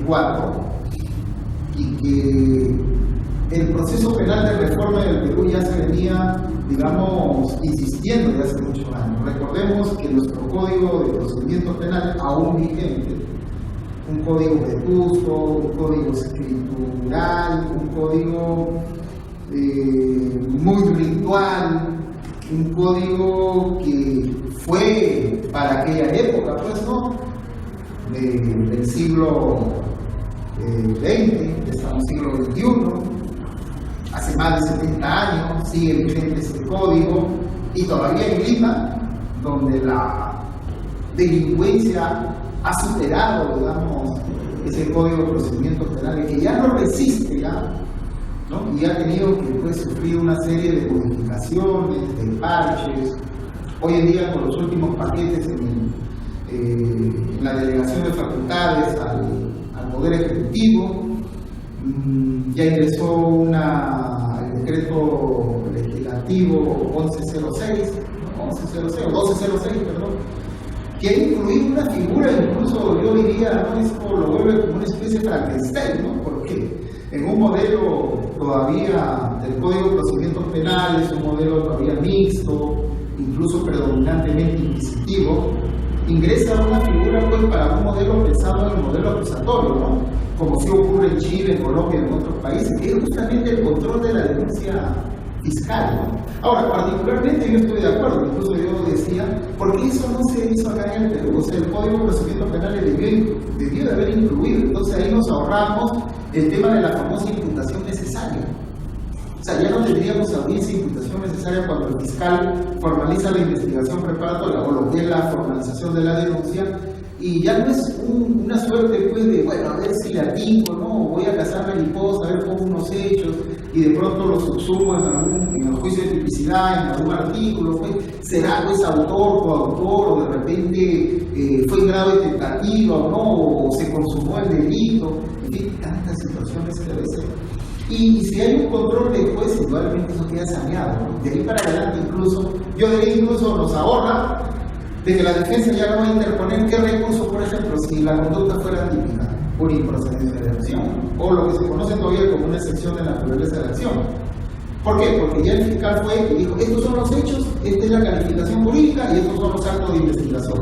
94 y que el proceso penal de reforma del Perú ya se venía, digamos, insistiendo desde hace muchos años. Recordemos que nuestro Código de Procedimientos Penales, aún vigente, un código vetusto, un código escritural, un código muy ritual, un código que fue para aquella época, pues, ¿no? Del siglo XX, estamos en el siglo XXI, hace más de 70 años, sigue vigente este código, y todavía en Lima, donde la delincuencia ha superado, digamos, ese código de procedimientos penales, que ya no resiste, ya, ¿no? Y ha tenido que, pues, sufrir una serie de modificaciones, de parches. Hoy en día, con los últimos paquetes en la delegación de facultades al Poder Ejecutivo, ya ingresó el decreto legislativo 1106, que ha incluido una figura, incluso yo diría, ¿no? Esto lo vuelve como una especie de Frankenstein, ¿no? Porque en un modelo todavía del Código de Procedimientos Penales, un modelo todavía mixto, incluso predominantemente inquisitivo, ingresa una figura, pues, para un modelo pensado en el modelo acusatorio, ¿no? Como sí ocurre en Chile, en Colombia y en otros países, que es justamente el control de la denuncia fiscal, ¿no? Ahora, particularmente yo estoy de acuerdo, incluso yo decía, ¿por qué eso no se hizo acá en el Perú? O sea, el Código de Procedimientos Penales debió de haber incluido, entonces ahí nos ahorramos el tema de la famosa imputación necesaria. O sea, ya no tendríamos audiencia de imputación necesaria cuando el fiscal formaliza la investigación preparatoria o lo que es la formalización de la denuncia, y ya no es una suerte, pues, de, bueno, a ver si le atingo, ¿no? Voy a cazar mariposa, a ver cómo unos hechos, y de pronto los subsumo en el juicio de tipicidad, en algún artículo, pues, será, pues, autor, coautor, o de repente fue en grado de tentativa o no, o se consumó el delito, en fin, tantas situaciones que a veces. Y si hay un control de juez, igualmente eso queda saneado, ¿no? De ahí para adelante incluso, yo diría, incluso nos ahorra de que la defensa ya no va a interponer qué recurso, por ejemplo, si la conducta fuera típica, por improcedencia de acción, o lo que se conoce todavía como una excepción de naturaleza de la acción. ¿Por qué? Porque ya el fiscal fue y dijo, estos son los hechos, esta es la calificación jurídica y estos son los actos de investigación.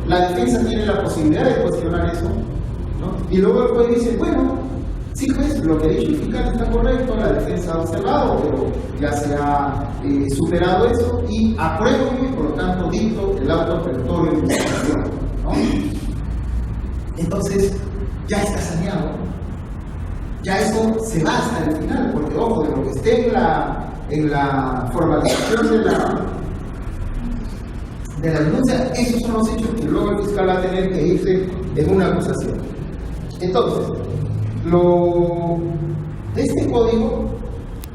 La defensa tiene la posibilidad de cuestionar eso, ¿no? Y luego el juez dice, bueno, sí, pues, lo que ha dicho el fiscal está correcto, la defensa ha observado, pero ya se ha superado eso y apruebo y por lo tanto dicto el auto perentorio de investigación, ¿no? Entonces, ya está saneado, ya eso se va hasta el final, porque ojo, de lo que esté en la formalización de la denuncia, esos son los hechos que luego el fiscal va a tener que irse en una acusación. Entonces, de este código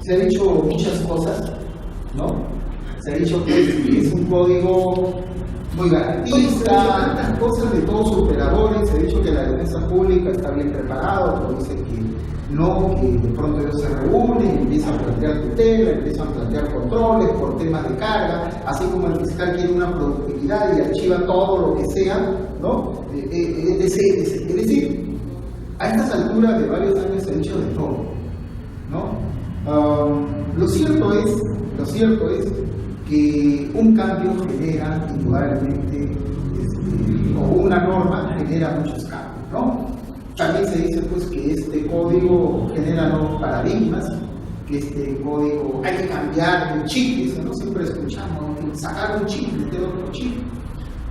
se han dicho muchas cosas, ¿no? Se ha dicho que es un código muy garantista, tantas cosas de todos sus operadores. Se ha dicho que la defensa pública está bien preparada, pero dice que no, que de pronto ellos se reúnen, empiezan a plantear tutela, empiezan a plantear controles por temas de carga, así como el fiscal quiere una productividad y archiva todo lo que sea, ¿no? Es decir, a estas alturas de varios años se ha dicho de todo, ¿no? Lo cierto es que un cambio genera, indudablemente, o una norma genera muchos cambios, ¿no? También se dice, pues, que este código genera nuevos paradigmas, que este código hay que cambiar el chip, eso, ¿no? Siempre escuchamos, ¿no? Sacar un chip, meter otro chip,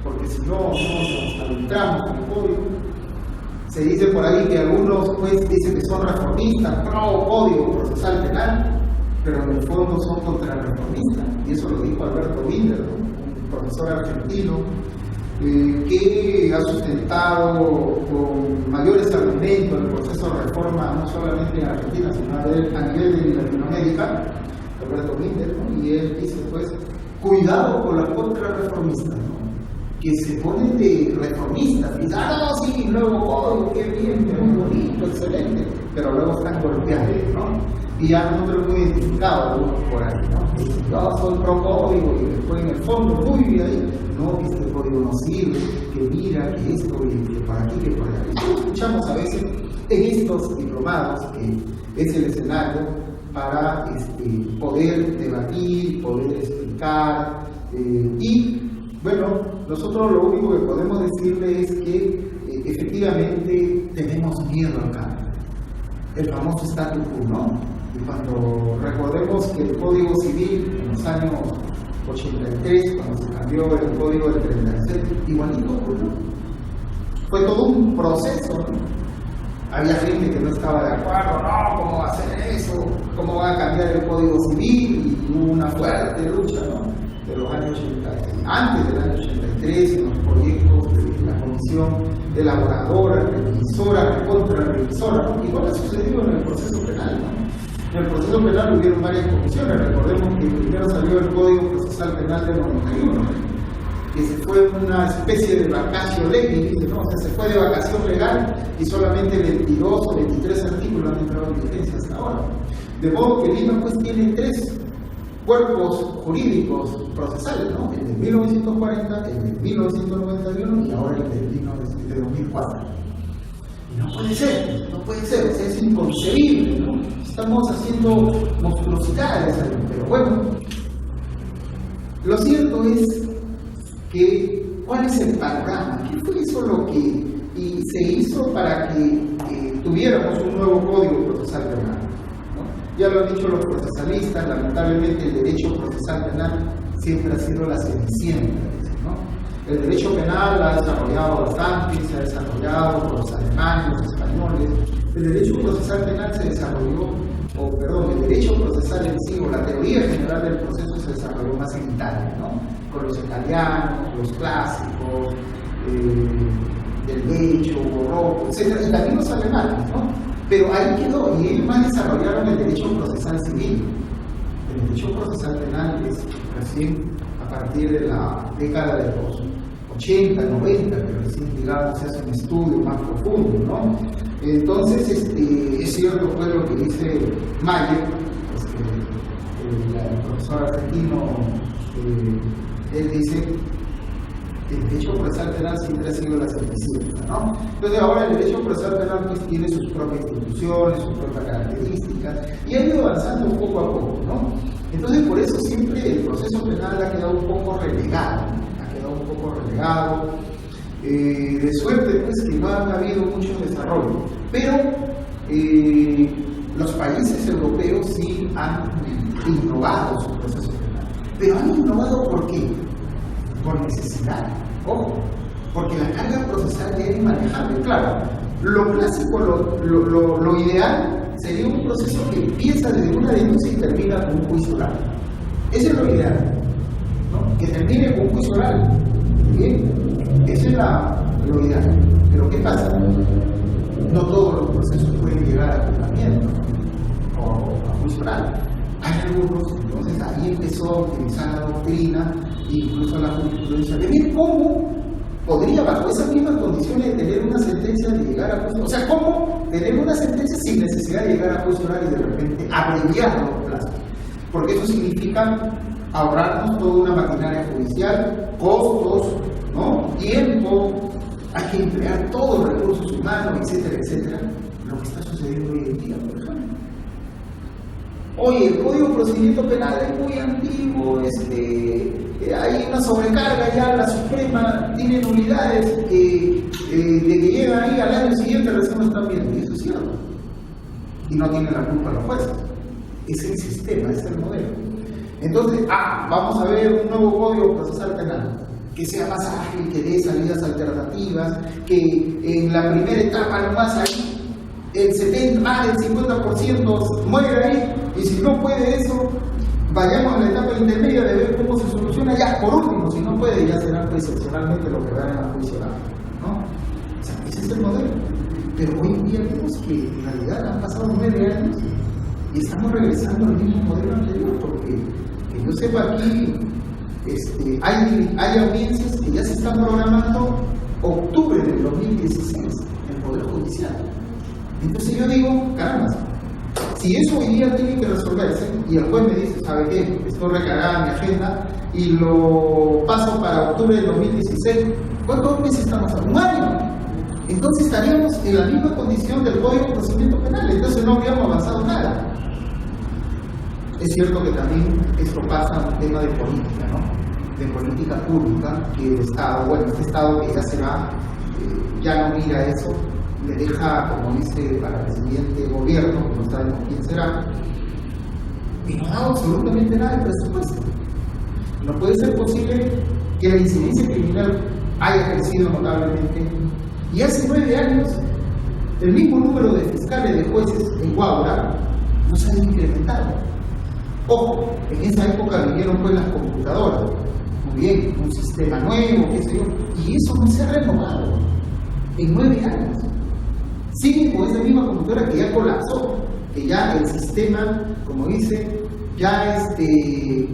porque si no, nos adentramos en el código. Se dice por ahí que algunos, pues, dicen que son reformistas, pro código procesal penal, pero en el fondo son contrarreformistas, y eso lo dijo Alberto Binder, ¿no? Un profesor argentino, que ha sustentado con mayores argumentos el proceso de reforma, no solamente en Argentina, sino a nivel de Latinoamérica, Alberto Binder, ¿no? Y él dice, pues, cuidado con las contrarreformistas, ¿no? Que se ponen de reformistas, y dicen, no, sí, nuevo código, qué bien, qué muy bonito, excelente, pero luego están golpeando, ¿no? y ya nosotros hemos identificado algunos por ahí, ¿no? Yo soy pro código y después en el fondo, muy bien ahí, no, que este código no sirve, que mira, que esto, y que por aquí, que por allá. Y lo escuchamos a veces en estos diplomados, que es el escenario para poder debatir, poder explicar, y bueno, nosotros lo único que podemos decirle es que efectivamente tenemos miedo al cambio, el famoso status quo, ¿no? Y cuando recordemos que el Código Civil en los años 83, cuando se cambió el Código del 36, igualito, ¿no? Fue todo un proceso, ¿no? Había gente que no estaba de acuerdo, no, ¿cómo va a hacer eso? ¿Cómo va a cambiar el Código Civil? Y hubo una fuerte lucha, ¿no? De los años 83, antes del año 83, en los proyectos de la comisión elaboradora, revisora, contrarrevisora, ¿no? Igual ha sucedido en el proceso penal, ¿no? En el proceso penal hubieron varias comisiones. Recordemos que primero salió el Código Procesal Penal del 91, que se fue una especie de vacatio legis, ¿no? O sea, se fue de vacación legal y solamente 22 o 23 artículos han entrado en vigencia hasta ahora. De modo que Lima pues tiene 3 cuerpos jurídicos procesales, ¿no? El de 1940, el de 1991 y ahora el de 2004. Y no puede ser, o sea, es inconcebible, ¿no? Estamos haciendo monstruosidades ahí, pero bueno, lo cierto es que, ¿cuál es el panorama? ¿Qué fue eso lo que se hizo para que tuviéramos un nuevo código procesal penal? ¿No? Ya lo han dicho los procesalistas, lamentablemente el derecho procesal penal siempre ha sido la cenicienta, ¿no? El derecho penal ha desarrollado bastante, se ha desarrollado por los alemanes, los españoles. El derecho procesal penal se desarrolló, el derecho procesal en sí, o la teoría general del proceso se desarrolló más en Italia, ¿no? Con los italianos, los clásicos, del Bello, Borroco, etc. Y también los alemanes, ¿no? Pero ahí quedó, y ellos más desarrollaron el derecho procesal civil. El derecho procesal penal es recién a partir de la década de los 80, 90, que recién, digamos, se hace un estudio más profundo, ¿no? Entonces, es cierto, pues, lo que dice Mayer, el profesor argentino, él dice que el derecho procesal penal siempre ha sido la cenicienta, ¿no? Entonces ahora el derecho procesal penal pues tiene sus propias instituciones, sus propias características, y ha ido avanzando poco a poco, ¿no? Entonces por eso siempre el proceso penal ha quedado un poco relegado, de suerte pues que no ha habido mucho desarrollo, pero los países europeos sí han innovado su proceso penal. Pero han innovado ¿por qué? Por necesidad, ojo, porque la carga procesal ya es inmanejable. Claro, lo clásico, lo ideal sería un proceso que empieza desde una denuncia y termina con un juicio oral. Eso es lo ideal, ¿no? Que termine con un juicio oral. Bien, eso es lo ideal. Pero ¿qué pasa? No todos los procesos pueden llegar a tratamiento o a juicio oral. Hay algunos, entonces ahí empezó a utilizar la doctrina e incluso la jurisprudencia de ver cómo podría, bajo esas mismas condiciones, tener una sentencia de llegar a juicio. O sea, cómo tener una sentencia sin necesidad de llegar a juicio oral y de repente abreviar los plazos. Porque eso significa ahorrarnos toda una maquinaria judicial, costos, ¿no? Tiempo, hay que emplear todos los recursos humanos, etcétera, etcétera. Lo que está sucediendo hoy en día, por ejemplo. Oye, el Código de Procedimiento Penal es muy antiguo, hay una sobrecarga ya, la Suprema tiene nulidades de que llegan ahí al año siguiente recién lo están viendo, y eso es cierto. Y no tienen la culpa los jueces. Es el sistema, es el modelo. Entonces, vamos a ver un nuevo Código Procesal Penal que sea más ágil, que dé salidas alternativas, que en la primera etapa nomás ahí más del 50% muere ahí, y si no puede eso, vayamos a la etapa intermedia de ver cómo se soluciona ya, por último, si no puede, ya será excepcionalmente lo que vayan a juicio, ¿no? O sea, ese es el modelo. Pero hoy en día vemos que en realidad han pasado 9 años y estamos regresando al mismo modelo anterior, porque que yo sepa aquí hay audiencias que ya se están programando octubre del 2016 en el Poder Judicial. Entonces yo digo, caramba, si eso hoy día tiene que resolverse, y el juez me dice, ¿sabe qué? Estoy recargada en mi agenda y lo paso para octubre del 2016, ¿cuántos meses estamos hablando? Un año. Entonces estaríamos en la misma condición del Código de Procedimiento Penal, entonces no habríamos avanzado nada. Es cierto que también esto pasa a un tema de política, ¿no? De política pública, que el Estado, bueno, este Estado que ya se va, ya no mira eso, le deja, como dice, para el siguiente gobierno, que no sabemos quién será, y no ha dado absolutamente nada de presupuesto. No puede ser posible que la incidencia criminal haya crecido notablemente, y hace 9 años el mismo número de fiscales, de jueces en Huaura no se han incrementado. Ojo, en esa época vinieron pues las computadoras, muy bien, un sistema nuevo, qué sé yo, y eso no se ha renovado en 9 años. Siguen con esa misma computadora que ya colapsó, que ya el sistema, como dice, ya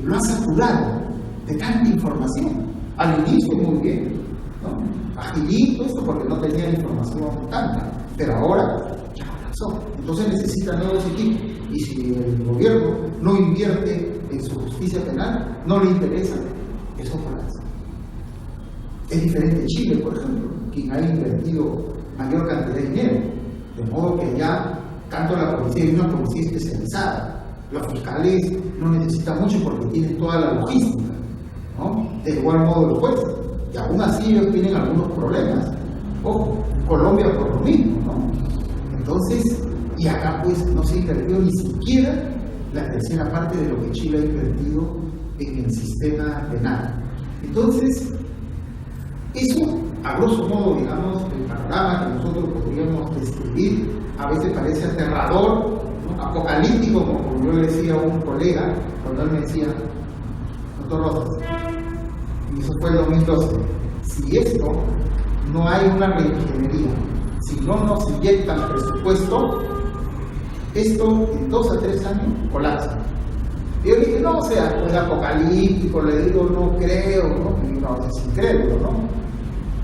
lo ha saturado de tanta información. Al inicio muy bien, ¿no? Agilito esto porque no tenía información tanta, pero ahora ya colapsó. Entonces necesita nuevos equipos, y si el gobierno no invierte en su justicia penal, no le interesa, eso colapsa. Es diferente Chile, por ejemplo, quien ha invertido mayor cantidad de dinero, de modo que ya tanto la policía es una policía especializada, los fiscales no necesitan mucho porque tienen toda la logística, ¿no? De igual modo los jueces, y aún así ellos tienen algunos problemas. Ojo, Colombia por lo mismo, ¿no? Entonces, y acá pues no se ha invertido ni siquiera la tercera parte de lo que Chile ha invertido en el sistema penal. Entonces, eso, a grosso modo, digamos, el panorama que nosotros podríamos describir, a veces parece aterrador, ¿no? Apocalíptico, como yo le decía a un colega, cuando él me decía, doctor Rosas, y eso fue el 2012, si esto no hay una reingeniería, si no nos inyectan presupuesto, esto en 2 a 3 años colapsa. Y yo le dije, no, o sea, es apocalíptico, le digo, no creo, ¿no? Y no, es incrédulo, ¿no?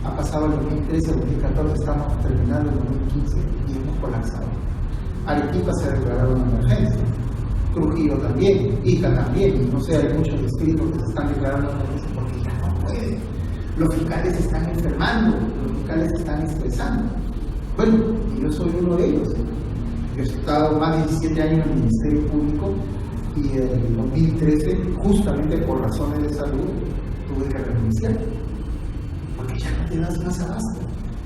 Ha pasado el 2013, el 2014, estamos terminando el 2015 y hemos colapsado. Arequipa se ha declarado una emergencia, Trujillo también, Ica también, y no sé, hay muchos distritos que se están declarando una emergencia porque ya no pueden. Los fiscales se están enfermando, los fiscales se están estresando. Bueno, y yo soy uno de ellos. Yo he estado más de 17 años en el Ministerio Público y en el 2013, justamente por razones de salud, tuve que renunciar. Porque ya no te das más abasto.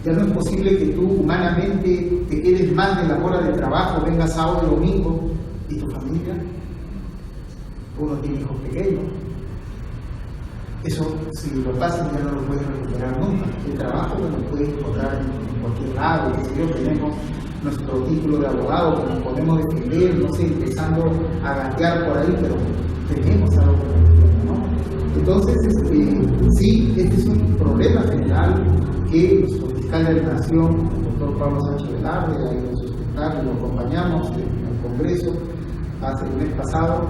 Ya no es posible que tú humanamente te quedes más de la hora de trabajo, vengas sábado y domingo, y tu familia, uno tiene hijos pequeños. Eso, si lo pasas, ya no lo puedes recuperar nunca. El trabajo lo puedes encontrar en cualquier lado, que si yo tenemos nuestro título de abogado, que nos podemos defender, no sé, empezando a gatear por ahí, pero tenemos algo que nos, ¿no? Entonces, sí, este es un problema general que nuestro fiscal de la Nación, el doctor Pablo Sánchez Velarde, ahí en su secretario, lo acompañamos en el Congreso hace el mes pasado,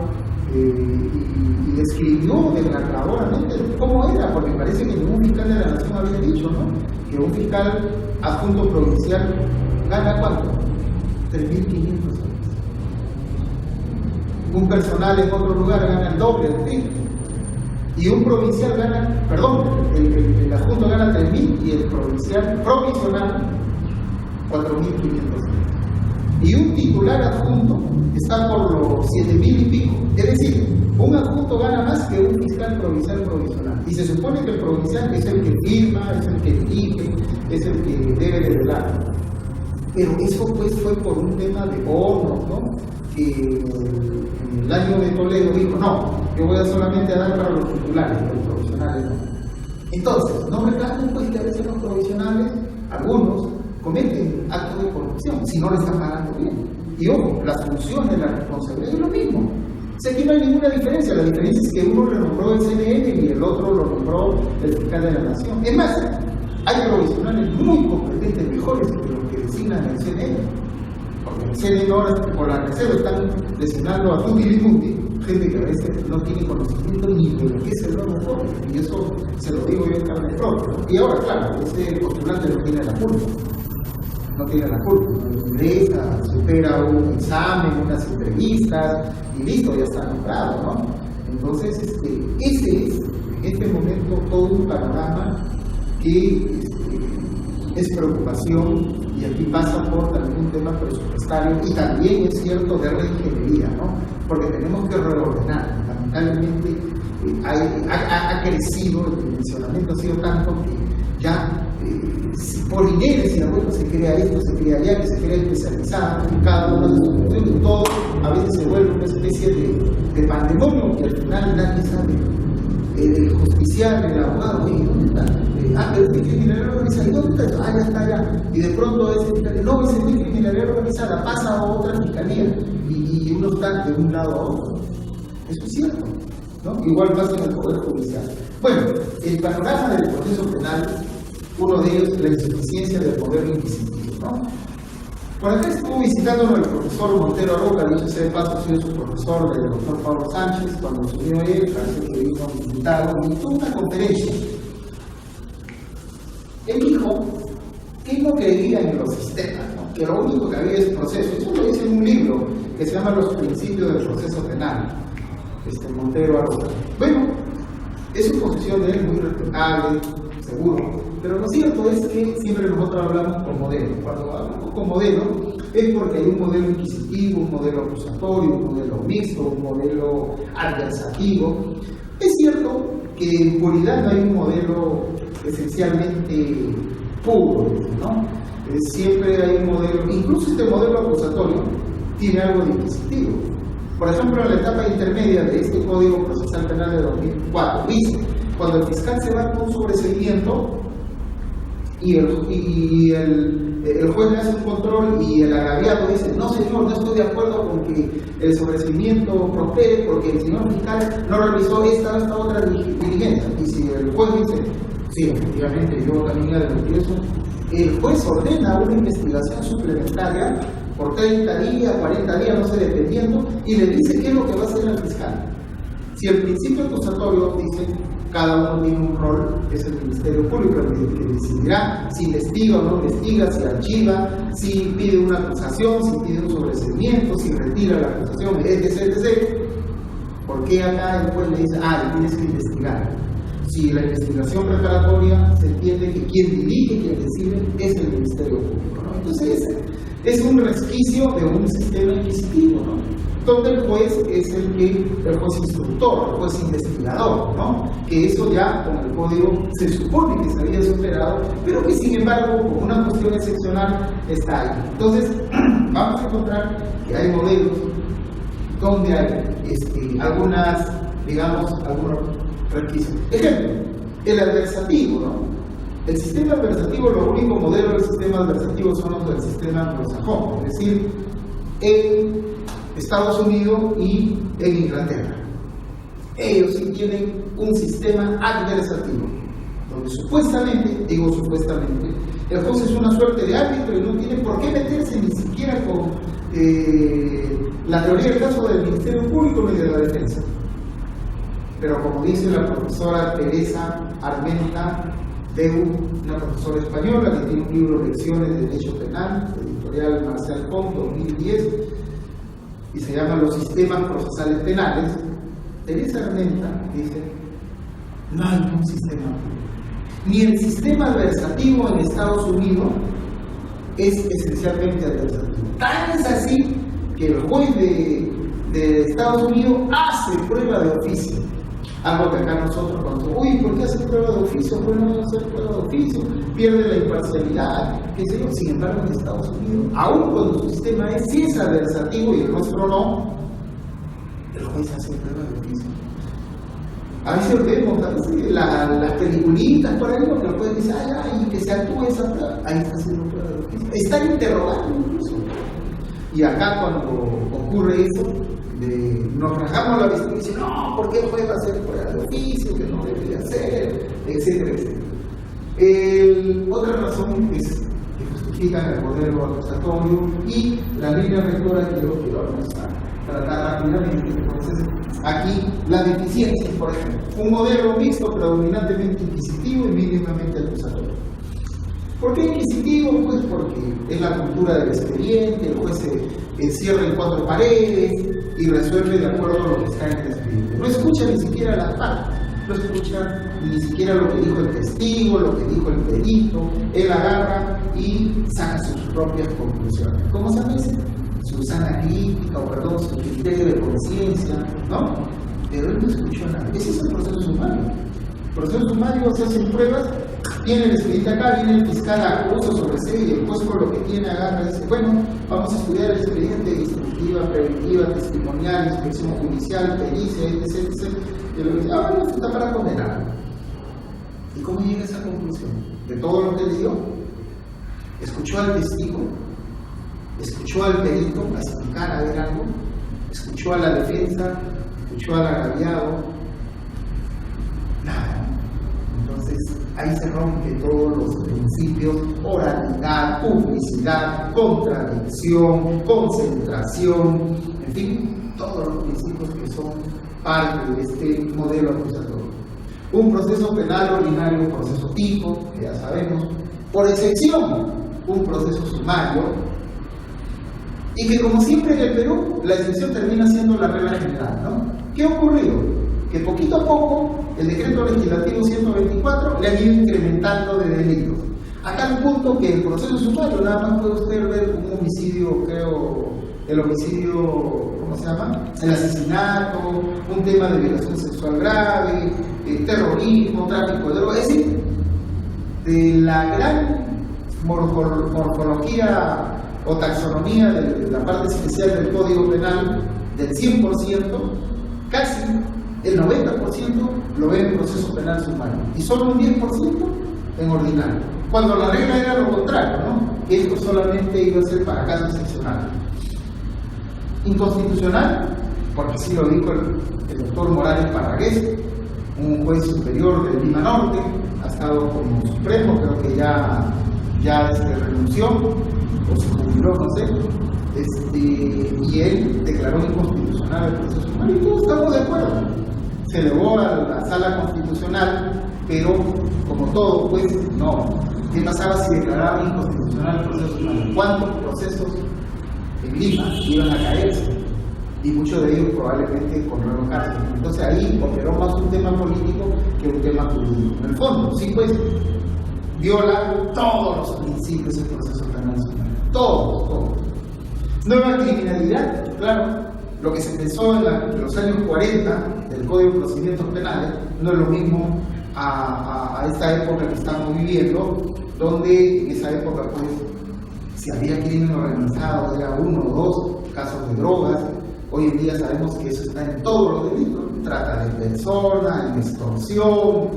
y describió declaradoramente cómo era, porque parece que ningún fiscal de la Nación había dicho, ¿no? Que un fiscal adjunto provincial gana ¿cuánto? 3.500 soles. Un personal en otro lugar gana el doble, el triple. Y un provincial gana, perdón, el adjunto gana 3.000 y el provincial gana 4.500 soles. Y un titular adjunto está por los 7.000 y pico. Es decir, un adjunto gana más que un fiscal provincial provisional. Y se supone que el provincial es el que firma, es el que elige, es el que debe de velar. Pero eso pues fue por un tema de bonos, ¿no? Que en el año de Toledo dijo, no, yo voy a solamente dar para los titulares, para los provisionales no. Entonces, no reclamen pues que a veces los provisionales, algunos, cometen actos de corrupción, si no le están pagando bien. Y ojo, las funciones, la responsabilidad es lo mismo. O sea, aquí no hay ninguna diferencia. La diferencia es que uno renombró el CNN y el otro lo nombró el fiscal de la Nación. Es más, hay provisionales muy competentes, mejores que los que designan el CNN. Porque el CNN ahora, por la reserva, están designando a tutti y mundi, gente que a veces no tiene conocimiento ni de lo que es el nuevo código. Y eso se lo digo yo en carne propia. Y ahora, claro, ese postulante no tiene la culpa. No tiene la culpa, ingresa, supera un examen, unas entrevistas y listo, ya está nombrado, ¿no? Entonces, ese es en este momento todo un panorama que es preocupación, y aquí pasa por también un tema presupuestario y también es cierto de reingeniería, ¿no? Porque tenemos que reordenar. Lamentablemente ha crecido, el dimensionamiento ha sido tanto que ya por inercia, bueno, se crea esto, se crea allá, que se crea especializada en cada una de sus funciones, y todo a veces se vuelve una especie de pandemonio que al final nadie sabe. El justicial, el abogado, oye, ¿dónde está? Pero es criminalidad organizada, ¿dónde está? Ya está allá. Y de pronto ese criminalidad organizada pasa a otra fiscalía y uno está de un lado a otro. Eso es cierto, ¿no? Igual pasa en el Poder Judicial. Bueno, el panorama del proceso penal, uno de ellos es la insuficiencia del poder inquisitivo, ¿no? Por acá estuvo visitándonos el profesor Montero Aroca, dicho sea de paso, ha sido su profesor, el doctor Pablo Sánchez, cuando subió él, parece que vino invitado, y tuvo una conferencia. Él dijo que él no creía en los sistemas, ¿no? Que lo único que había es proceso. Eso lo dice en un libro que se llama Los Principios del Proceso Penal, Montero Aroca. Bueno, es su posición de él muy respetable, seguro, pero lo cierto es que siempre nosotros hablamos con modelo. Cuando hablamos con modelo es porque hay un modelo inquisitivo, un modelo acusatorio, un modelo mixto, un modelo adversativo. Es cierto que en puridad no hay un modelo esencialmente puro, ¿no? Siempre hay un modelo, incluso este modelo acusatorio tiene algo de inquisitivo. Por ejemplo, en la etapa intermedia de este Código Procesal Penal de 2004, dice, cuando el fiscal se va con un sobreseimiento y el juez le hace un control y el agraviado dice, no señor, no estoy de acuerdo con que el sobreseimiento prospere porque el señor fiscal no realizó esta otra diligencia. Y si el juez dice, sí, efectivamente, yo también advertí eso, el juez ordena una investigación suplementaria por 30 días, 40 días, no sé, dependiendo, y le dice qué es lo que va a hacer el fiscal. Si el principio acusatorio dice, cada uno tiene un rol, es el Ministerio Público el que decidirá si investiga o no investiga, si archiva, si pide una acusación, si pide un sobreseimiento, si retira la acusación, etc. ¿Por qué acá el juez le dice, tienes que investigar? Si la investigación preparatoria se entiende que quien dirige, quien decide, es el Ministerio Público, ¿no? Entonces, es un resquicio de un sistema inquisitivo, ¿no? Donde el juez es el juez instructor, el juez investigador, ¿no? Que eso ya con el código se supone que se había superado, pero que sin embargo, por una cuestión excepcional, está ahí. Entonces, vamos a encontrar que hay modelos donde hay algunos requisitos. Ejemplo, el adversativo, ¿no? El sistema adversativo, los únicos modelos del sistema adversativo son los del sistema anglosajón, es decir, en Estados Unidos y en Inglaterra. Ellos sí tienen un sistema adversativo, donde supuestamente, el juez es una suerte de árbitro y no tiene por qué meterse ni siquiera con la teoría del caso del Ministerio Público ni de la defensa. Pero como dice la profesora Teresa Armenta Deu, una profesora española que tiene un libro Lecciones de Derecho Penal, editorial Marcial Font, 2010, y se llama Los Sistemas Procesales Penales. Teresa Armenta dice, no hay un sistema público. Ni el sistema adversativo en Estados Unidos es esencialmente adversativo. Tan es así que el juez de Estados Unidos hace prueba de oficio. Algo que acá nosotros cuando ¿por qué hace prueba de oficio? ¿Por qué no hacer prueba de oficio? Pierde la imparcialidad, qué sé yo. Sin embargo, en Estados Unidos, aun cuando su sistema es adversativo y el nuestro no, el juez hace prueba de oficio. A veces vemos, a veces las peliculitas por ahí, lo que el juez dice, y que se actúe esa prueba, ahí está haciendo prueba de oficio. Están interrogando incluso. Y acá cuando ocurre eso, nos rajamos la vista y dicen, no, ¿por qué el juez va a hacer prueba de oficio? Que no debería hacer, etcétera, etcétera. Otra razón es que justifican el modelo acusatorio y la línea rectora que yo quiero tratar rápidamente. Entonces, aquí la deficiencia, por ejemplo, un modelo mixto predominantemente inquisitivo y mínimamente acusatorio. ¿Por qué inquisitivo? Pues porque es la cultura del expediente, el juez se encierra en 4 paredes y resuelve de acuerdo a lo que está en el expediente. No escucha ni siquiera las partes, no escucha ni siquiera lo que dijo el testigo, lo que dijo el perito. Él agarra y saca sus propias conclusiones. ¿Cómo se dice? Su sana crítica, o perdón, su criterio de conciencia, ¿no? Pero él no escuchó nada. Ese es el proceso sumario. El proceso sumario se hacen pruebas, tiene el expediente acá, viene el fiscal acusa sobre sí y el juez con lo que tiene agarra y dice, bueno, vamos a estudiar el expediente instructiva, preventiva, testimonial, inspección judicial, pericia, etc. Y lo que dice, bueno, esto está para condenar. ¿Y cómo llega a esa conclusión? De todo lo que leyó. Escuchó al testigo, escuchó al perito a explicar a ver algo, escuchó a la defensa, escuchó al agraviado, nada. Entonces ahí se rompe todos los principios: oralidad, publicidad, contradicción, concentración, en fin, todos los principios que son parte de este modelo acusatorio. Un proceso penal ordinario, un proceso tipo, que ya sabemos, por excepción, un proceso sumario, y que como siempre en el Perú, la excepción termina siendo la regla general, ¿no? ¿Qué ha ocurrido? Que poquito a poco el decreto legislativo 124 le ha ido incrementando de delitos, a tal punto que el proceso sumario nada más puede usted ver un homicidio, creo, el homicidio, ¿cómo se llama? El asesinato, un tema de violación sexual grave, terrorismo, tráfico de drogas, es decir, de la gran morfología o taxonomía de la parte especial del Código Penal, del 100%, casi el 90% lo ve en proceso penal sumario y solo un 10% en ordinario, cuando la regla era lo contrario, ¿no? Que esto solamente iba a ser para casos excepcionales. Inconstitucional, porque así lo dijo el doctor Morales Parragués, un juez superior de Lima Norte, ha estado como supremo, creo que ya renunció o se jubiló, no sé, y él declaró inconstitucional el proceso sumario y todos estamos de acuerdo. Se elevó a la sala constitucional, pero como todo, pues no. ¿Qué pasaba si declaraba inconstitucional el proceso sumario? ¿Cuántos procesos en Lima iban a caerse? Y muchos de ellos probablemente con nuevo cárcel. Entonces ahí operó más un tema político que un tema jurídico. En el fondo, sí, pues viola todos los principios del proceso penal sumario. Todos. Nueva criminalidad, claro. Lo que se pensó en los años 40 del Código de Procedimientos Penales no es lo mismo a esta época que estamos viviendo, donde en esa época, pues, si había crimen organizado, era 1 o 2 casos de drogas. Hoy en día sabemos que eso está en todos los delitos: trata de personas, extorsión,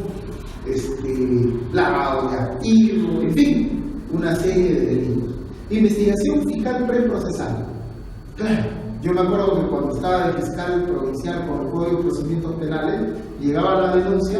lavado de activos, en fin, una serie de delitos. Investigación fiscal preprocesal. Claro, yo me acuerdo que cuando estaba de fiscal provincial con el Código de Procedimientos Penales, llegaba la denuncia,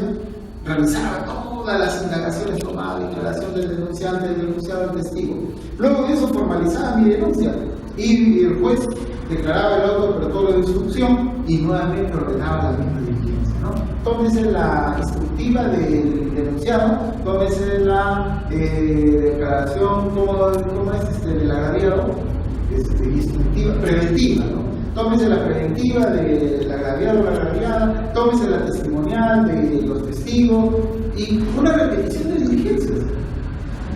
revisaba todas las indagaciones tomadas, declaración del denunciante, del denunciado, del testigo. Luego de eso formalizaba mi denuncia y el juez declaraba el auto operatorio de instrucción y nuevamente ordenaba la misma diligencia, ¿no? Tómese la instructiva del denunciado, tómese la declaración, ¿cómo es del agraviado? Instructiva, preventiva, ¿no? Tómese la preventiva del agraviado o la agraviada, tómese la testimonial de los testigos y una repetición de diligencias,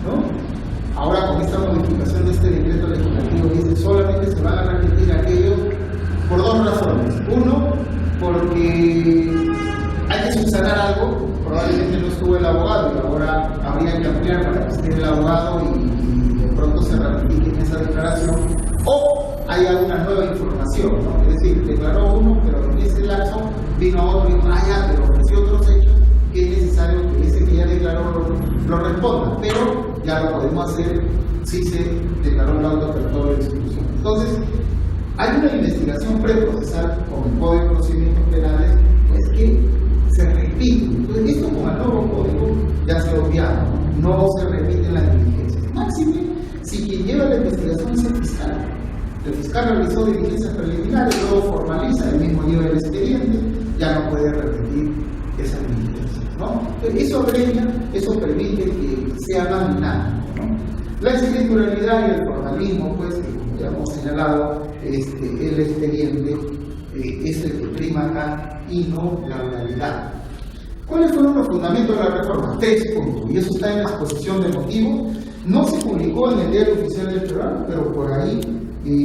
¿no? Ahora con esta modificación de este decreto legislativo dice solamente se van a repetir aquellos por 2 razones. Uno, porque hay que subsanar algo, probablemente no estuvo el abogado y ahora habría que ampliar para que esté el abogado y de pronto se ratifique en esa declaración, o hay alguna nueva información, ¿no? Es decir, declaró uno, pero en ese lapso vino otro y dijo, ya, pero ofreció otros hechos que es necesario que ese que ya declaró lo responda, pero ya lo podemos hacer si se declaró el auto operatorio de institución. Entonces, hay una investigación preprocesal con el Código de Procedimientos Penales, pues que se repite. Entonces, esto con el nuevo código ya se obviaba, no se repiten las diligencias. Máximo, si quien lleva la investigación es el fiscal. El fiscal realizó diligencias preliminares, luego formaliza, él mismo lleva el expediente, ya no puede repetir esa diligencia, ¿no? Eso abrevia, eso permite que sea más dinámico. ¿no? La excepcionalidad y el formalismo, pues, como ya hemos señalado, el expediente es el que prima acá y no la oralidad. ¿Cuáles fueron los fundamentos de la reforma? 3 puntos, y eso está en la exposición de motivos. No se publicó en el diario oficial electoral, pero por ahí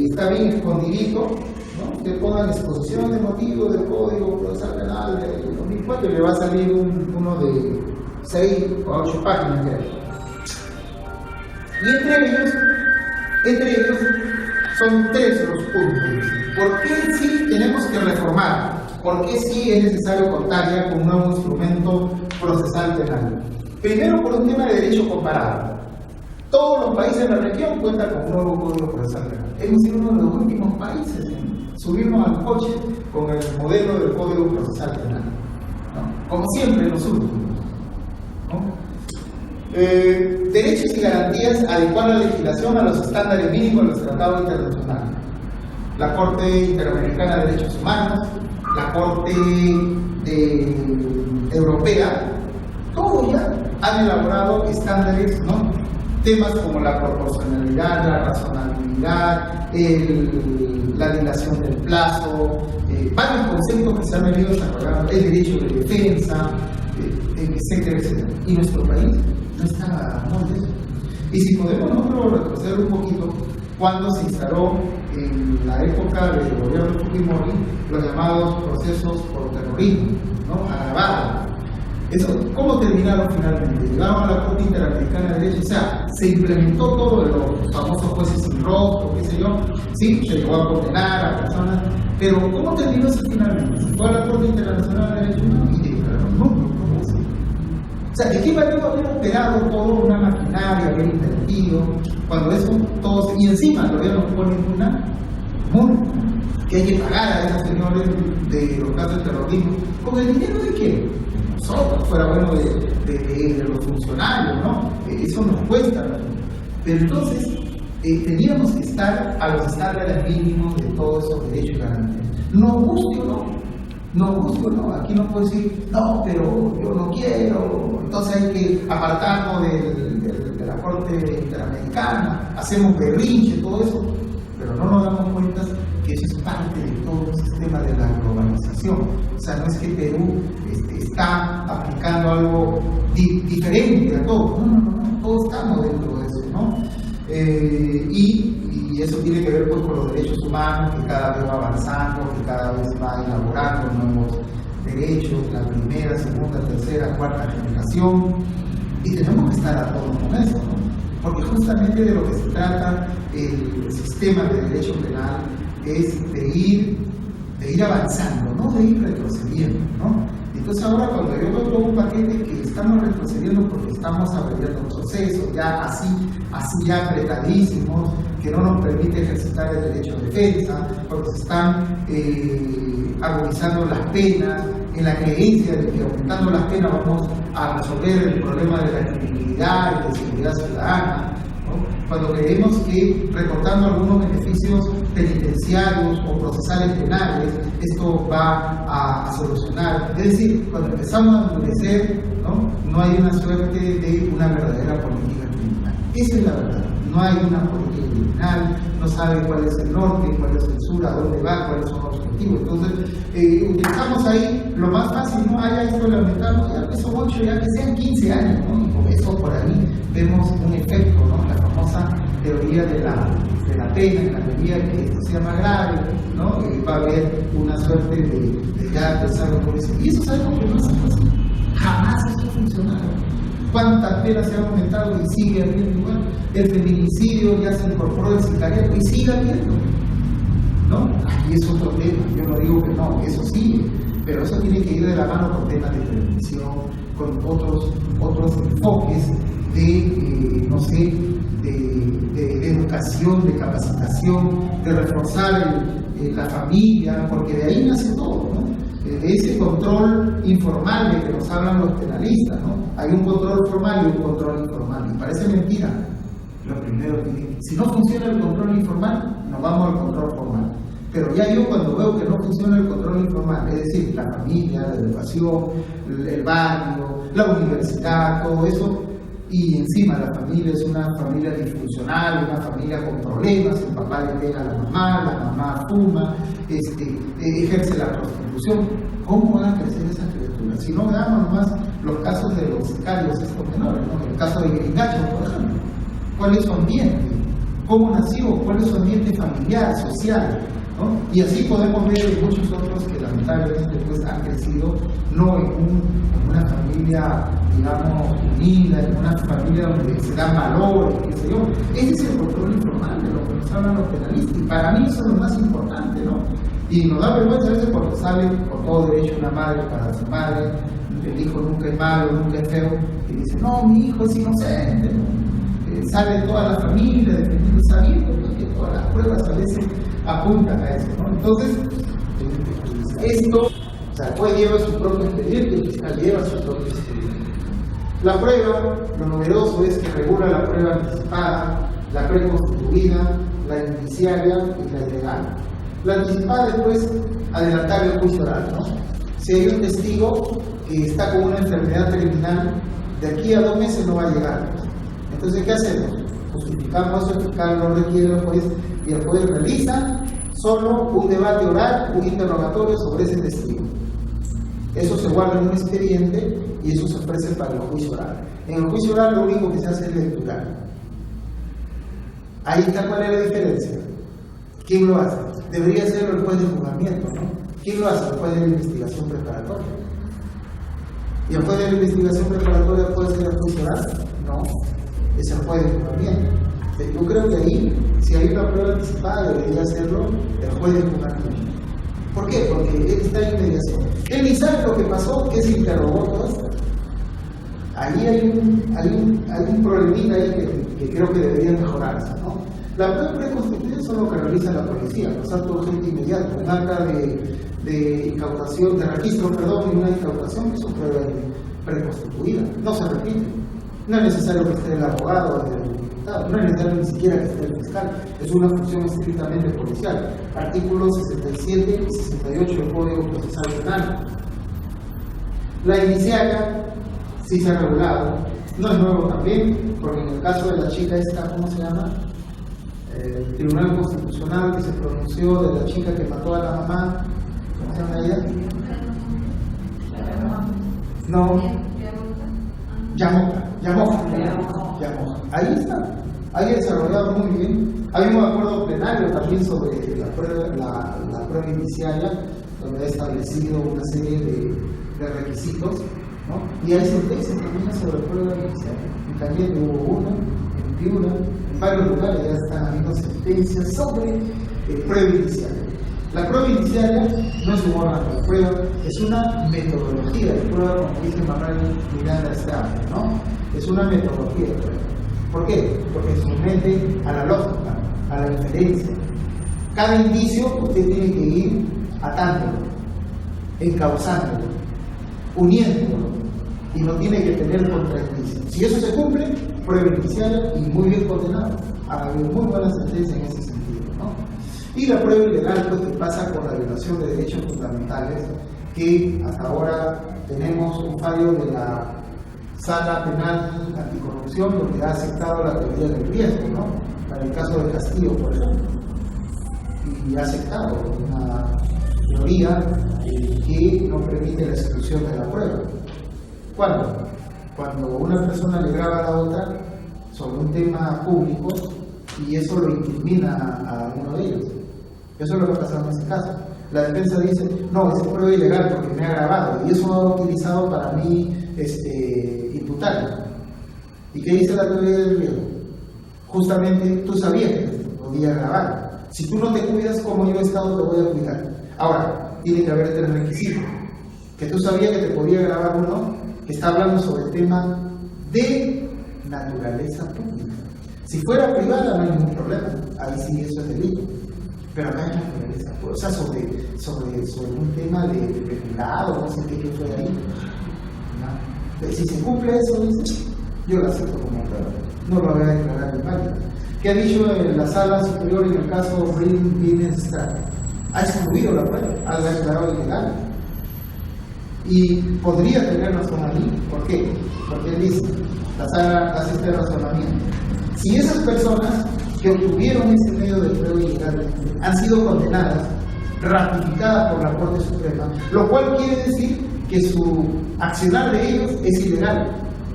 está bien escondidito, ¿no? Que pongan exposición de motivos del Código Procesal Penal de 2004 y le va a salir uno de 6 o 8 páginas, creo. Y entre ellos son 3 los puntos. ¿Por qué sí tenemos que reformar? ¿Por qué sí es necesario contar ya con un nuevo instrumento procesal penal? Primero, por un tema de derecho comparado. Todos los países de la región cuentan con un nuevo Código Procesal Penal. Hemos sido uno de los últimos países en subirnos al coche con el modelo del Código Procesal Penal, ¿no? Como siempre, los últimos, ¿no? Derechos y garantías, adecuar la legislación a los estándares mínimos de los tratados internacionales. La Corte Interamericana de Derechos Humanos, la Corte Europea, todos ya han elaborado estándares, ¿no? Temas como la proporcionalidad, la razonabilidad, la dilación del plazo, varios conceptos que se han venido desarrollando, el derecho de defensa, etcétera, etcétera. Y nuestro país no está a de eso. Y si podemos nosotros retroceder un poquito, cuando se instaló en la época del gobierno de Fujimori los llamados procesos por terrorismo, ¿no? Agravados. Eso, ¿cómo terminaron finalmente? Llegaron a la Corte Interamericana de Derechos, o sea, se implementó todo de los famosos jueces sin rostro, qué sé yo, sí, se llegó a condenar a personas, pero ¿cómo terminó eso finalmente? Se fue a la Corte Internacional de Derechos Humanos y declararon nulo. O sea, ¿de qué manera haber operado toda una maquinaria, haber invertido, cuando eso todo y encima todavía nos ponen una multa que hay que pagar a esos señores de los casos de terrorismo? ¿Con el dinero de quién? Nosotros, fuera bueno de los funcionarios, ¿no? Eso nos cuesta, ¿no? Pero entonces, teníamos que estar a los estándares mínimos de todos esos derechos y garantías. No guste o no. No busco, no, aquí no puedo decir, no, pero yo no quiero, entonces hay que apartarnos de la Corte Interamericana, hacemos berrinche, todo eso, pero no nos damos cuenta que eso es parte de todo el sistema de la globalización. O sea, no es que Perú está aplicando algo diferente a todo, no, todos estamos dentro de eso, ¿no? Y eso tiene que ver pues, con los derechos humanos, que cada vez va avanzando, que cada vez va elaborando nuevos derechos, la primera, segunda, tercera, cuarta generación, y tenemos que estar a todos con eso, ¿no? Porque justamente de lo que se trata el sistema de derecho penal es de ir avanzando, no de ir retrocediendo, ¿no? Entonces ahora cuando yo veo todo un paquete que estamos retrocediendo porque estamos abreviando procesos ya así ya apretadísimos, que no nos permite ejercitar el derecho de defensa, porque se están agudizando las penas, en la creencia de que aumentando las penas vamos a resolver el problema de la credibilidad y de seguridad ciudadana, ¿no? Cuando creemos que recortando algunos beneficios penitenciarios o procesales penales, esto va a solucionar. Es decir, cuando empezamos a endurecer, no hay una suerte de una verdadera política criminal. Esa es la verdad. No hay una política criminal, no sabe cuál es el norte, cuál es el sur, a dónde va, cuáles son los objetivos. Entonces, utilizamos ahí lo más fácil, ¿no? Ya esto lo aumentamos, ya que son 8, ya que sean 15 años, ¿no? Y con eso por ahí vemos un efecto, ¿no? La famosa teoría de la pena, en la medida que esto sea más grave, ¿no? Va a haber una suerte de ya empezar por eso. Y eso sabemos que no es así. Jamás eso ha funcionado. ¿Cuántas penas se han aumentado y sigue habiendo igual? El feminicidio ya se incorporó el sicariato y sigue habiendo, ¿no? Aquí es otro tema, yo no digo que no, eso sigue, pero eso tiene que ir de la mano con temas de prevención, con otros enfoques de, no sé, de educación, de capacitación, de reforzar la familia, porque de ahí nace todo, ¿no? De ese control informal de que nos hablan los penalistas, ¿no? Hay un control formal y un control informal, y parece mentira. Lo primero, si no funciona el control informal, nos vamos al control formal. Pero ya yo cuando veo que no funciona el control informal, es decir, la familia, la educación, el barrio, la universidad, todo eso, y encima la familia es una familia disfuncional, una familia con problemas, el papá le pega a la mamá fuma, ejerce la prostitución. ¿Cómo van a crecer esas criaturas? Si no veamos nomás los casos de los sicarios estos menores, ¿no? El caso de Gringacho, por ejemplo. ¿Cuál es su ambiente? ¿Cómo nació? ¿Cuál es su ambiente familiar, social? ¿No? Y así podemos ver muchos otros que lamentablemente pues, han crecido no en una familia, digamos, unida, en una familia donde se dan valores, qué sé yo. Ese es el control informal de lo que nos hablan los penalistas, y para mí eso es lo más importante, ¿no? Y nos da vergüenza a veces cuando sale por todo derecho una madre para su madre, el hijo nunca es malo, nunca es feo, y dice, no, mi hijo es inocente, ¿no? Sale toda la familia defendiendo, sabiendo que todas las pruebas a veces apuntan a eso, ¿no? Entonces, esto, o sea, el juez lleva su propio expediente, el fiscal lleva su propio expediente. La prueba, lo novedoso es que regula la prueba anticipada, la preconstituida, la indiciaria y la ilegal. La anticipada es, pues, adelantar el juicio oral, ¿no? Si hay un testigo que está con una enfermedad terminal, de aquí a 2 meses no va a llegar. Entonces, ¿qué hacemos? Justificamos eso, el fiscal lo requiere al juez, y el juez realiza solo un debate oral, un interrogatorio sobre ese testigo. Eso se guarda en un expediente y eso se ofrece para el juicio oral. En el juicio oral lo único que se hace es lecturar. Ahí está cuál es la diferencia. ¿Quién lo hace? Debería ser el juez de juzgamiento, ¿no? ¿Quién lo hace? El juez de la investigación preparatoria. ¿Y el juez de la investigación preparatoria puede ser el juicio oral? No, es el juez de juzgamiento. Yo creo que ahí, si hay una prueba anticipada, debería hacerlo el juez de juzgamiento. ¿Por qué? Porque él está en mediación. Él ni sabe lo que pasó, que se interrogó todo esto. Ahí hay un problemita ahí que creo que debería mejorarse, ¿no? La prueba preconstituida son lo que realiza la policía, los actos urgente inmediato, un acta de incautación, de registro, y una incautación que son pruebas preconstituidas, no se repite. No es necesario que esté el abogado o el diputado, no es necesario ni siquiera que esté el fiscal, es una función estrictamente policial. Artículos 67 y 68 del Código Procesal Penal. La indiciaria sí se ha regulado, no es nuevo también, porque en el caso de la chica esta, ¿cómo se llama? El Tribunal Constitucional que se pronunció de la chica que mató a la mamá, ¿cómo se llama ella? No, Llamoja. Ahí está, ahí desarrollado muy bien. Hay un acuerdo plenario también sobre la prueba indiciaria, donde ha establecido una serie de requisitos, ¿no? Y hay sentencias también sobre la prueba indiciaria. Y también hubo una, en Piura, en varios lugares ya están habiendo sentencias sobre prueba indiciaria. La prueba indiciaria no es un órgano de prueba, es una metodología de prueba, como dice Manuel Miranda Estrada, ¿no? Es una metodología de prueba. ¿Por qué? Porque se somete a la lógica, a la inferencia. Cada indicio usted tiene que ir atándolo, encauzándolo, uniéndolo, y no tiene que tener contraindicios. Si eso se cumple, prueba indiciaria y muy bien condenado. Ha habido muy buena sentencia en ese sentido, ¿no? Y la prueba ilegal, pues, que pasa con la violación de derechos fundamentales, que hasta ahora tenemos un fallo de la Sala Penal Anticorrupción, donde ha aceptado la teoría del riesgo, ¿no? Para el caso de Castillo, por ejemplo. Y ha aceptado una teoría que no permite la exclusión de la prueba. ¿Cuándo? Cuando una persona le graba a la otra sobre un tema público y eso lo incrimina a uno de ellos. Eso es lo que ha pasado en ese caso. La defensa dice, no, es prueba ilegal porque me ha grabado y eso ha utilizado para mí imputarlo. ¿Y qué dice la teoría del riesgo? Justamente tú sabías que te podía grabar. Si tú no te cuidas como yo he estado, te voy a cuidar. Ahora, tiene que haber 3 requisitos. Que tú sabías que te podía grabar uno que está hablando sobre el tema de naturaleza pública. Si fuera privada no hay ningún problema, ahí sí eso es delito. Pero acá es naturaleza pública, o sea, sobre un tema de peculado, no sé qué fue ahí. ¿No? Si se cumple eso, dice, yo lo acepto como prueba, no lo voy a declarar inválido. ¿Qué ha dicho en la sala superior en el caso Rin-Binestar? Ha excluido la prueba, ha declarado ilegal. Y podría tener razón ahí. ¿Por qué? Porque él dice, la sala hace este razonamiento. Si esas personas que obtuvieron ese medio de prueba ilegal han sido condenadas, ratificadas por la Corte Suprema, lo cual quiere decir que su accionar de ellos es ilegal.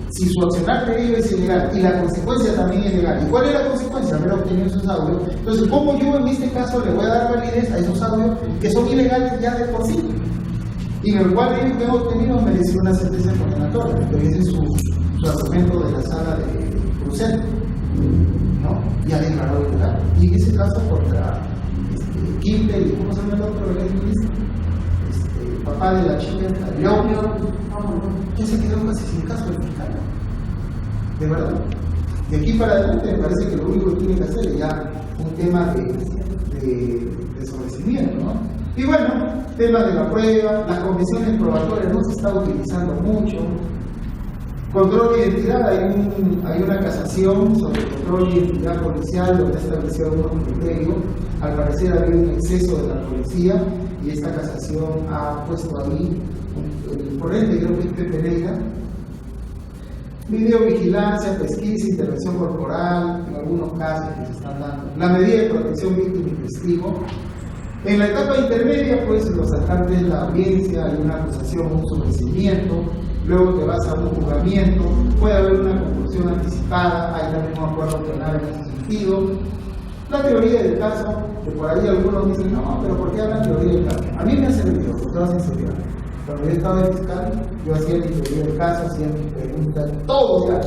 Si su accionar de ellos es ilegal y la consecuencia también es ilegal, ¿y cuál es la consecuencia? Haber obtenido esos audios. Entonces, ¿cómo yo en este caso le voy a dar validez a esos audios que son ilegales ya de por sí? Y en el cual ellos que han obtenido mereció una sentencia condenatoria, que dice su argumento de la sala de Crucero, ¿no? Ya declaró ilegal. Y en ese caso contra Kimber y ¿cómo se llama el otro ministro? Papá de la chica, León, que se quedó casi sin caso del fiscal. De verdad. De aquí para adelante me parece que lo único que tiene que hacer es ya un tema de sobrecimiento, ¿no? Y bueno, tema de la prueba, las comisiones probatorias no se está utilizando mucho. Control de identidad, hay una casación sobre control de identidad policial donde estableció algunos criterios. Al parecer había un exceso de la policía y esta casación ha puesto ahí el ponente, creo que es Pepe Neira. Videovigilancia, pesquisa, intervención corporal, en algunos casos que se están dando. La medida de protección víctima y testigo. En la etapa intermedia, pues, los asaltantes de la audiencia, hay una acusación, un sobreseimiento, luego te vas a un juzgamiento, puede haber una conclusión anticipada, hay también un acuerdo penal en ese sentido. La teoría del caso, que por ahí algunos dicen, no, pero ¿por qué hablan de teoría del caso? A mí me ha servido, con toda sinceridad. Cuando yo estaba de fiscal, yo hacía mi teoría del caso, hacía mi pregunta, todo ya,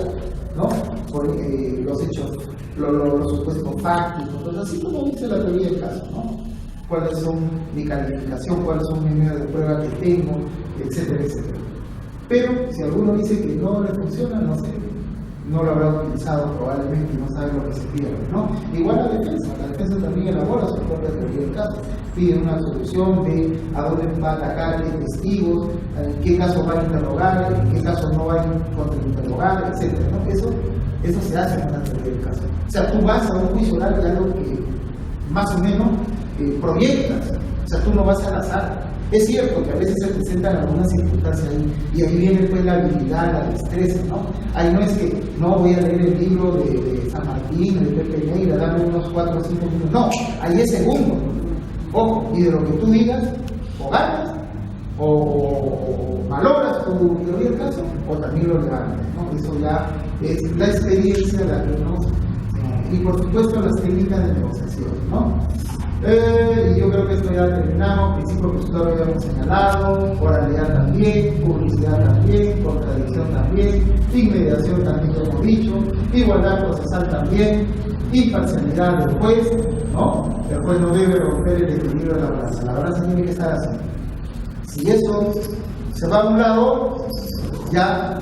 ¿no? Por los hechos, los supuestos factos, entonces, así como dice la teoría del caso, ¿no? Cuáles son mi calificación, cuáles son mis medios de prueba que tengo, etcétera, etcétera. Pero si alguno dice que no le funciona, no sé, no lo habrá utilizado probablemente y no sabe lo que se pierde, ¿no? Igual la defensa también elabora su propia teoría del caso, pide una solución de a dónde va a atacar, qué testigos, en qué caso va a interrogar, en qué caso no va a contrainterrogar, etcétera, ¿no? Eso se hace en una teoría del caso. O sea, tú vas a un juicio oral de algo que más o menos proyectas, o sea, tú no vas al azar. Es cierto que a veces se presentan algunas circunstancias ahí, y ahí viene pues la habilidad, la destreza, ¿no? Ahí no es que, no voy a leer el libro de San Martín, de Pepe Neira, darle unos 4 o 5 minutos, no, ahí es segundo, ojo, y de lo que tú digas, o ganas, o malogras tu teoría del caso, o también lo levantas, ¿no? Eso ya es la experiencia la que nos... y por supuesto las técnicas de negociación, ¿no? Y yo creo que esto ya terminamos, principio postulado ya hemos señalado, oralidad también, publicidad también, contradicción también, inmediación también ya hemos dicho, igualdad procesal también, imparcialidad del juez, ¿no? El juez no debe romper el equilibrio de la balanza tiene que estar así. Si eso se va a un lado, ya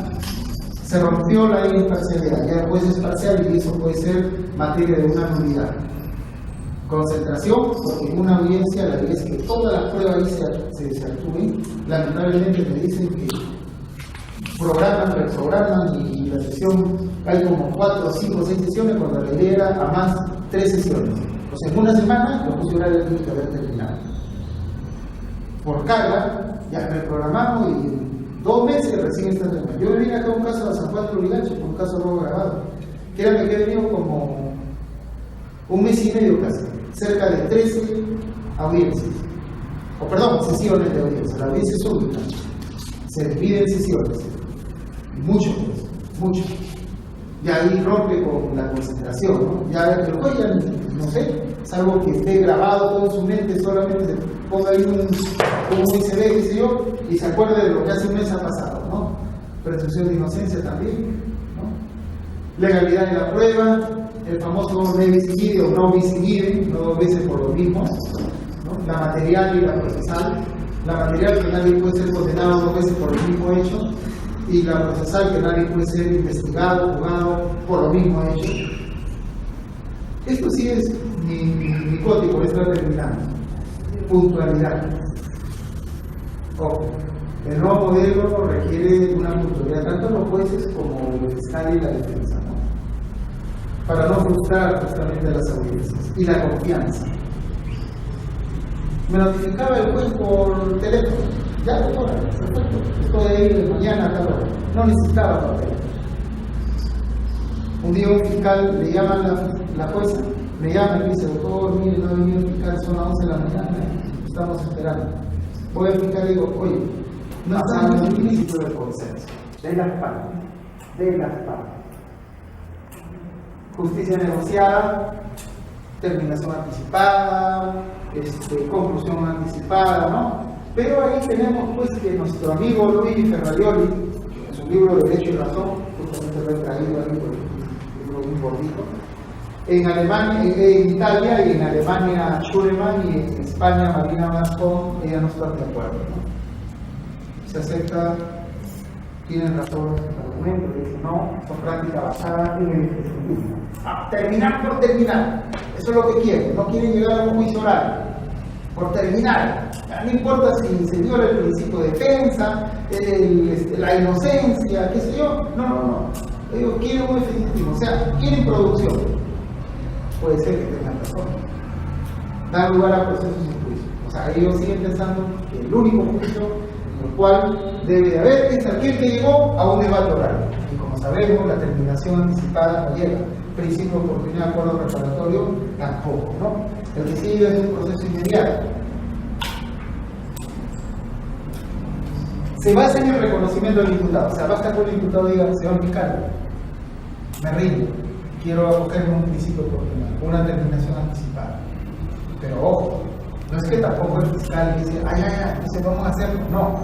se rompió la imparcialidad, ya el juez es parcial y eso puede ser materia de una nulidad. Concentración, porque en una audiencia la idea es que todas las pruebas ahí se actúen. Lamentablemente me dicen que reprograman y la sesión hay como 4, 5, 6 sesiones cuando la idea era a más 3 sesiones. O sea, en una semana los funcionarios tienen que haber terminado. Por carga, ya reprogramamos y en 2 meses recién está terminado. Yo me vine acá a un caso de San Juan de Lurigancho, un caso robo grabado, que era que he venido como 1 mes y medio casi, cerca de 13 audiencias, sesiones de audiencia. La audiencia es única, se divide en sesiones, mucho. Y ahí rompe con la concentración, ¿no? Ya el juez ya, no sé, salvo que esté grabado todo en su mente, solamente se ponga ahí un USB, qué sé yo, y se acuerde de lo que hace un mes ha pasado, ¿no? Presunción de inocencia también, ¿no? Legalidad de la prueba, el famoso ne bis in idem o no bis in idem, no 2 veces por lo mismo, ¿no? La material y la procesal. La material, que nadie puede ser condenado 2 veces por el mismo hecho, y la procesal, que nadie puede ser investigado, juzgado por lo mismo hecho. Esto sí es mi código, es la terminante. Puntualidad. Ojo, el nuevo modelo requiere una puntualidad tanto los jueces como el fiscal y la defensa, ¿no? Para no frustrar justamente las audiencias. Y la confianza. Me notificaba el juez por teléfono. Ya, doctora, perfecto. Estoy ahí de mañana a tal hora. No necesitaba papel. Un día un fiscal le llama a la jueza, me llama y dice, doctor, mire, no ha venido el fiscal, son las 11 de la mañana, estamos esperando. Voy al fiscal y digo, oye, no estamos en un principio de consenso, de las partes. Justicia negociada, terminación anticipada, conclusión anticipada, ¿no? Pero ahí tenemos pues que nuestro amigo Luigi Ferrarioli, en su libro Derecho y Razón, justamente lo he traído ahí por el libro muy gordito, en Alemania, en Italia y en Alemania Schuremann y en España Marina Mascón, ella no está de acuerdo, ¿no? Se acepta, tienen razón los argumentos, dicen no, son prácticas basadas en el imprescindible. Terminar por terminar, eso es lo que quieren, no quieren llegar a un juicio oral, por terminar. No importa si se viola el principio de defensa, la inocencia, qué sé yo, no. Ellos quieren un efectivismo, o sea, quieren producción. Puede ser que tengan razón. Da lugar a procesos sin juicio. O sea, ellos siguen pensando que el único juicio en el cual debe de haber es aquel que llegó a un debate oral. Y como sabemos, la terminación anticipada no llega. Principio de oportunidad de acuerdo preparatorio tampoco, ¿no? El que sigue es un proceso inmediato. Se basa en el reconocimiento del imputado. O sea, basta que el imputado diga, señor fiscal, me rindo, quiero acogerme un principio de oportunidad, una terminación anticipada. Pero ojo, no es que tampoco el fiscal dice, entonces vamos a hacerlo. No,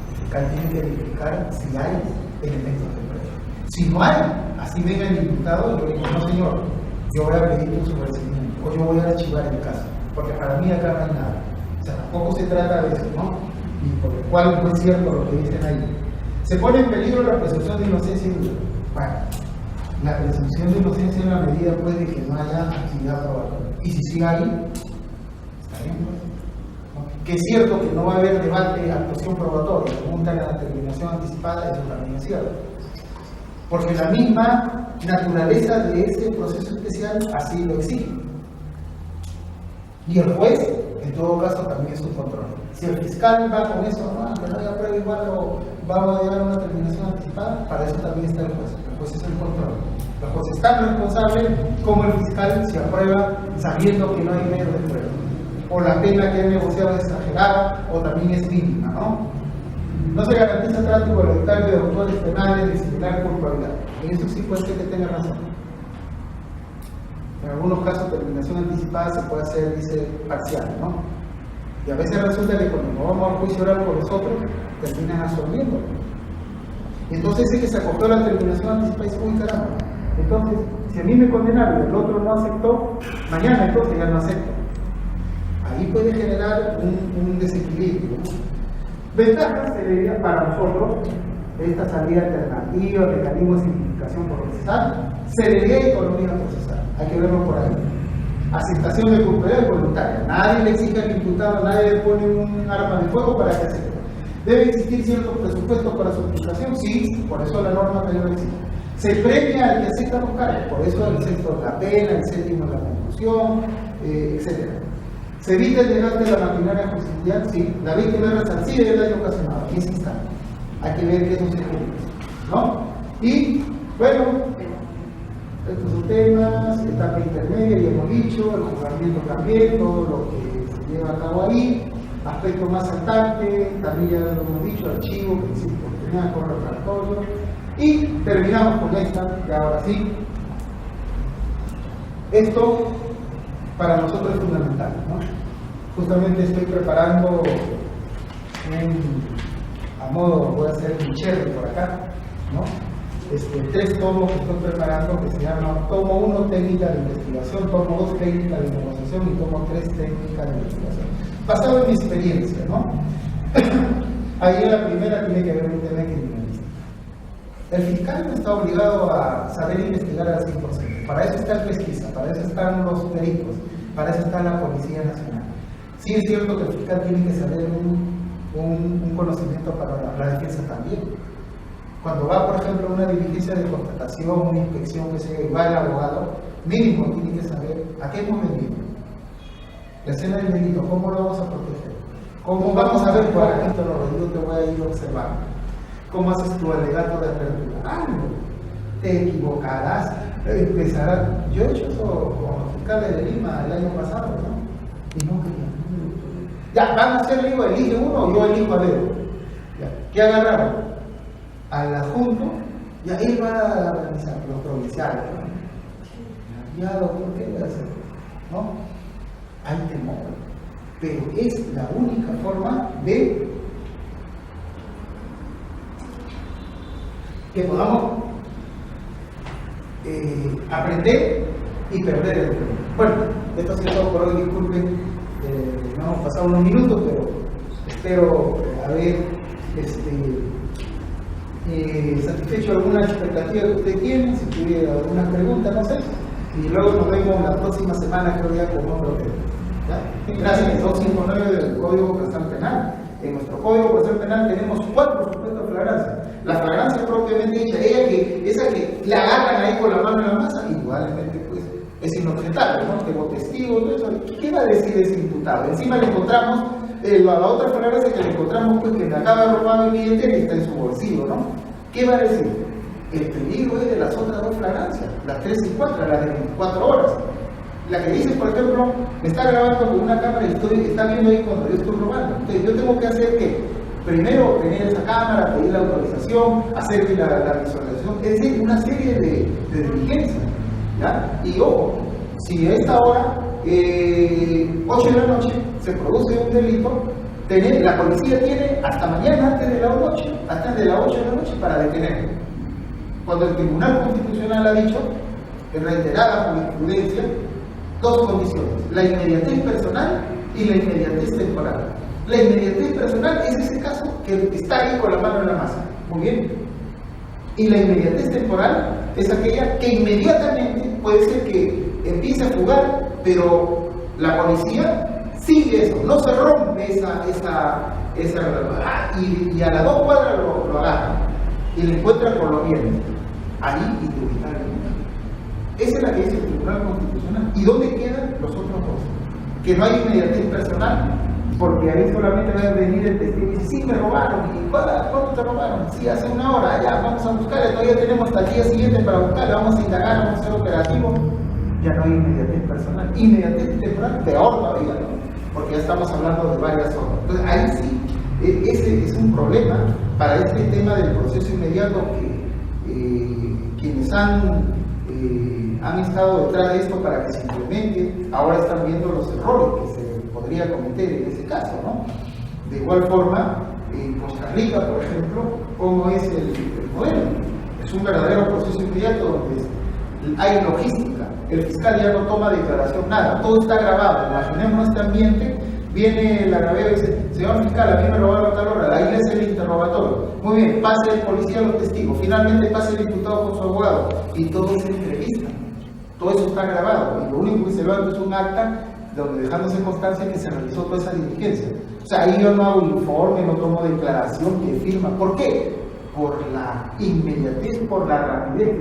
el fiscal tiene que verificar si hay elementos de prueba. Si no hay, así venga el imputado y yo digo, no señor, yo voy a pedir un sobreseimiento o yo voy a archivar el caso, porque para mí acá no hay nada. O sea, tampoco se trata de eso, ¿no? Y por lo cual no es cierto lo que dicen ahí. Se pone en peligro la presunción de inocencia y duda. Bueno, la presunción de inocencia en la medida pues de que no haya actividad probatoria. Y si sí hay, está bien, pues. ¿No? Que es cierto que no va a haber debate, actuación probatoria, pregunta a la terminación anticipada, eso también es cierto. Porque la misma naturaleza de ese proceso especial así lo exige. Y el juez, en todo caso, también es un control. Si el fiscal va con eso, que no haya prueba igual o vamos a llegar a una terminación anticipada, para eso también está el juez. El juez es el control. El juez es tan responsable como el fiscal si aprueba sabiendo que no hay medio de prueba. O la pena que ha negociado es exagerada o también es mínima, ¿no? No se garantiza trato igualitario de autores penales de similar culpabilidad. En eso sí puede ser que tenga razón. En algunos casos, terminación anticipada se puede hacer, dice, parcial, ¿no? Y a veces resulta que cuando nos vamos a juicio oral por los otros, terminan absorbiendo. Y entonces ese que se acogió a la terminación anticipada dice, uy, caramba. Entonces, si a mí me condenaron y el otro no aceptó, mañana entonces ya no acepto. Ahí puede generar un desequilibrio, ¿no? Ventajas sería para nosotros de esta salida alternativa, mecanismo de simplificación procesal, celeridad y economía procesal. Hay que verlo por ahí. Aceptación de culpabilidad voluntaria. Nadie le exige al imputado, nadie le pone un arma de fuego para que acepte. ¿Debe existir cierto presupuesto para su aplicación? Sí, por eso la norma también lo exige. Se premia al que acepta los cargos, por eso el sexto es la pena, el séptimo es la conclusión, etc. ¿Se evita el desgaste de la maquinaria judicial? Sí. La víctima es resarcida del daño ocasionado. Aquí sí está. Hay que ver que eso se cumple, ¿no? Y, bueno, estos son temas, etapa intermedia, ya hemos dicho, el juzgamiento también, todo lo que se lleva a cabo ahí, aspecto más saltante, también ya lo hemos dicho, archivo, principio de oportunidad, correo preparatorio, y terminamos con esta, que ahora sí. Esto para nosotros es fundamental, ¿no? Justamente estoy preparando a modo, voy a hacer un cherry por acá, ¿no? 3 tomos que estoy preparando que se llaman tomo 1 técnica de investigación, tomo 2 técnica de negociación y tomo 3 técnica de investigación. Basado en mi experiencia, ¿no? Ahí en la primera tiene que haber un tema criminalístico. El fiscal no está obligado a saber investigar al 100%. Para eso está el pesquisa, para eso están los peritos, para eso está la Policía Nacional. Sí es cierto que el fiscal tiene que saber un conocimiento para la defensa también. Cuando va, por ejemplo, a una diligencia de constatación, una inspección, que se va el abogado, mínimo tiene que saber a qué hemos venido. La escena del delito, ¿cómo lo vamos a proteger? ¿Cómo vamos a ver por aquí todos los delitos? Te voy a ir observando. ¿Cómo haces tu alegato de apertura? Te equivocarás, Empezará. Yo he hecho eso con los fiscales de Lima el año pasado, ¿no? Y no querían. Ya, van a hacer, digo, elige uno o yo elijo a dedo. ¿Qué agarraron? Al adjunto, y ahí va a organizar los provinciales, ¿no? Ya, doctor, ¿qué voy a hacer? ¿No? Hay temor, pero es la única forma de que podamos aprender y perder el tiempo. Bueno, esto ha sido todo por hoy, disculpen, no hemos pasado unos minutos, pero espero haber satisfecho alguna expectativa que usted tiene, si tuviera alguna pregunta, no sé, y luego nos vemos la próxima semana, creo ya con otro tema. ¿Ya? Gracias, 259 del Código Procesal Penal. En nuestro Código Procesal Penal tenemos 4 supuestos de flagrancia. La flagrancia propiamente dicha, esa que la agarran ahí con la mano en la masa, igualmente pues es inobjetable, ¿no? Tengo testigos, todo eso. ¿Qué va a decir ese imputado? Encima le encontramos, la otra flagrancia que le encontramos, pues que le acaba de robar el billete y está en su bolsillo, ¿no? ¿Qué va a decir? El peligro es de las otras 2 flagrancias, las 3 y 4, las de 24 horas. La que dice, por ejemplo, me está grabando con una cámara y está viendo ahí cuando yo estoy robando. Entonces, yo tengo que hacer que, primero, tener esa cámara, pedir la autorización, hacer la visualización, es decir, una serie de diligencias. ¿Ya? Y ojo, si a esta hora, 8 de la noche, se produce un delito, la policía tiene hasta mañana, antes de las 8 de la noche, para detenerlo. Cuando el Tribunal Constitucional ha dicho, en reiterada jurisprudencia, 2 condiciones: la inmediatez personal y la inmediatez temporal. La inmediatez personal es ese caso que está ahí con la mano en la masa. Muy bien. Y la inmediatez temporal es aquella que inmediatamente puede ser que empiece a jugar, pero la policía sigue eso, no se rompe y a las 2 cuadras lo agarra y le encuentra por los bienes. Ahí indubtablemente. Esa es la que dice el Tribunal Constitucional. ¿Y dónde quedan los otros 2? Que no hay inmediatez personal, porque ahí solamente va a venir el testigo y dice, sí, me robaron. ¿Y cuándo te robaron? Sí, hace 1 hora, ya, vamos a buscarle, todavía tenemos hasta el día siguiente para buscarle, vamos a indagar, vamos a hacer operativo. Ya no hay inmediatez personal. Inmediatez temporal, peor todavía, ¿no? Porque ya estamos hablando de varias horas. Entonces, ahí sí, ese es un problema para este tema del proceso inmediato que quienes han estado detrás de esto para que se implemente, ahora están viendo los errores que se podría cometer en ese caso, ¿no? De igual forma, en Costa Rica, por ejemplo, ¿cómo es el modelo? Es un verdadero proceso inmediato donde hay logística. El fiscal ya no toma declaración, nada, todo está grabado. Imaginemos este ambiente, viene el agravio y dice, señor fiscal, a mí me robaron a tal hora, ahí es el interrogatorio. Muy bien, pase el policía a los testigos, finalmente pase el imputado con su abogado, y todo se entrevista. Todo eso está grabado, y lo único que se va es un acta donde dejándose constancia que se realizó toda esa diligencia. O sea, ahí yo no hago informe, no tomo declaración que firma. ¿Por qué? Por la inmediatez, por la rapidez.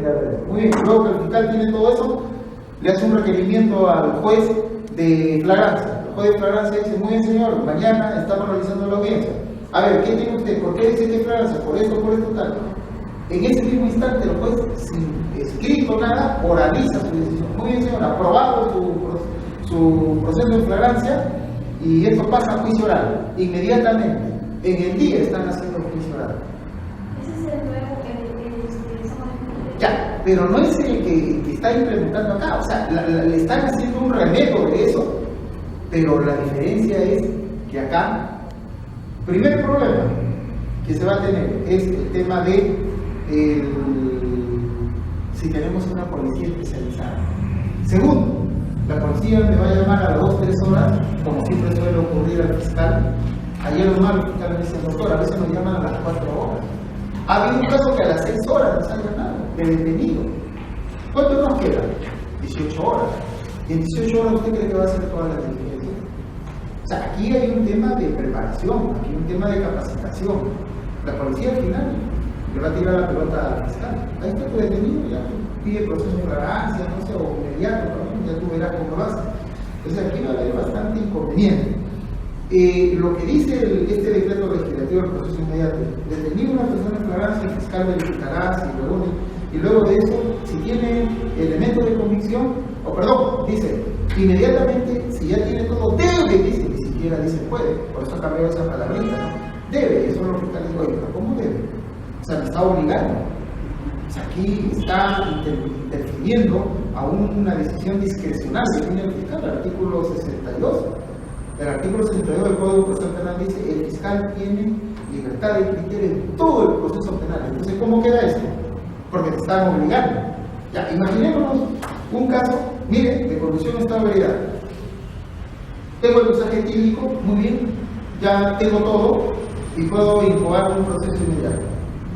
Muy bien, luego que el fiscal tiene todo eso, le hace un requerimiento al juez de flagrancia. El juez de flagrancia dice, muy bien señor, mañana estamos realizando la audiencia. A ver, ¿qué tiene usted? ¿Por qué dice que es flagrancia? Por esto, tal. En ese mismo instante el juez, sin escrito nada, oraliza su decisión. Muy bien señor, aprobado su proceso de flagrancia, y esto pasa a juicio oral. Inmediatamente, en el día están haciendo el juicio oral. Ese es el nuevo que Ya, pero no es el que está implementando acá, o sea, le están haciendo un remedio de eso, pero la diferencia es que acá, primer problema que se va a tener es el tema de si tenemos una policía especializada. Segundo, la policía me va a llamar a las 2 o 3 horas, como siempre suele ocurrir al fiscal. Ayer nomás el fiscal me dice, doctor, a veces nos llaman a las 4 horas. Ha habido un caso que a las 6 horas nos han llamado, de detenido. ¿Cuánto nos queda? 18 horas. Y en 18 horas usted cree que va a hacer toda la diligencia. O sea, aquí hay un tema de preparación, aquí hay un tema de capacitación. La policía al final le va a tirar la pelota al fiscal. Ahí está tu detenido, ya pide proceso de flagrancia, no sé, o inmediato, ¿no? Ya tú verás cómo lo hace. Entonces aquí va a haber bastante inconveniente. Lo que dice este decreto legislativo del proceso inmediato, detenido una persona en flagrancia, el fiscal verificará si reúne, y luego de eso, si tiene elementos de convicción, o perdón, dice, inmediatamente, si ya tiene todo, debe, dice, ni siquiera dice puede, por eso cambió esa palabrita, ¿no? Debe, eso es lo que está diciendo, oye, pero ¿cómo debe? O sea, me está obligando. O sea, aquí está interfiriendo a una decisión discrecional que tiene el fiscal, el artículo 62. El artículo 62 del Código Procesal Penal dice, el fiscal tiene libertad de criterio en todo el proceso penal. Entonces, ¿cómo queda eso? Porque te están obligando. Ya, imaginémonos un caso, mire, de conducción en estado de ebriedad. Tengo el mensaje etílico, muy bien, ya tengo todo y puedo incoar un proceso inmediato.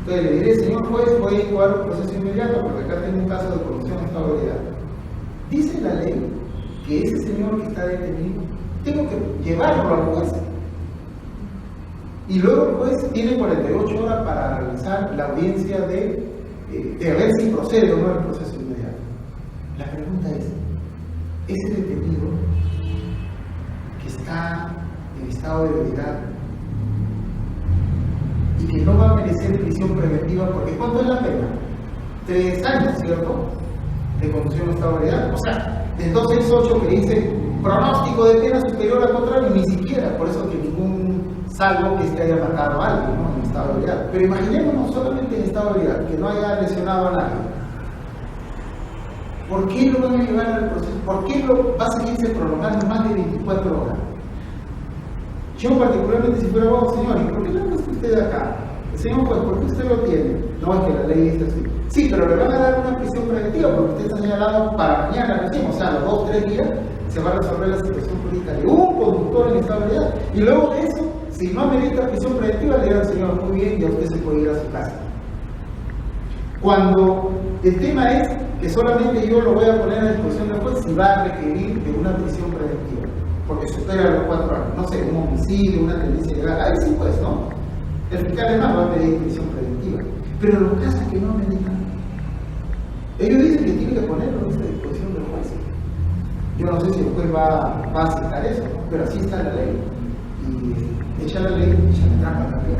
Entonces le diré, señor juez, voy a incoar un proceso inmediato porque acá tengo un caso de conducción en estado de ebriedad. Dice la ley que ese señor que está detenido, tengo que llevarlo al juez. Y luego el juez tiene 48 horas para realizar la audiencia de ver si procede o no el proceso inmediato. La pregunta es, ese detenido que está en estado de ebriedad y que no va a merecer prisión preventiva, porque ¿cuánto es la pena? 3 años, ¿cierto? De conducción en estado de ebriedad. O sea, del 268 que dice pronóstico de pena superior al contrario, ni siquiera, por eso que ningún salvo que haya matado a alguien, ¿no? En estado de ebriedad. Pero imaginémonos solamente en estado de ebriedad, que no haya lesionado a nadie. ¿Por qué lo van a llevar al proceso? ¿Por qué va a seguirse prolongando más de 24 horas? Yo particularmente, si fuera vos, señor, ¿y por qué no está usted acá? Señor, pues, ¿por qué usted lo tiene? No, es que la ley dice así. Sí, pero le van a dar una prisión preventiva porque usted está señalado para mañana recién, o sea, a los 2 o 3 días se va a resolver la situación jurídica de un conductor en estado de ebriedad. Y luego de eso, si no amerita prisión preventiva, le dirán, señor, muy bien, ya usted se puede ir a su casa. Cuando el tema es que solamente yo lo voy a poner a disposición del juez si va a requerir de una prisión preventiva, porque supera los 4 años, no sé, un homicidio, una tendencia legal, ahí sí pues, ¿no? El fiscal además va a pedir prisión preventiva, pero en los casos que no ameritan, ellos dicen que tienen que ponerlo a disposición del juez. Yo no sé si el juez va a aceptar eso, ¿no? Pero así está la ley, y echa la ley, echa la trampa también.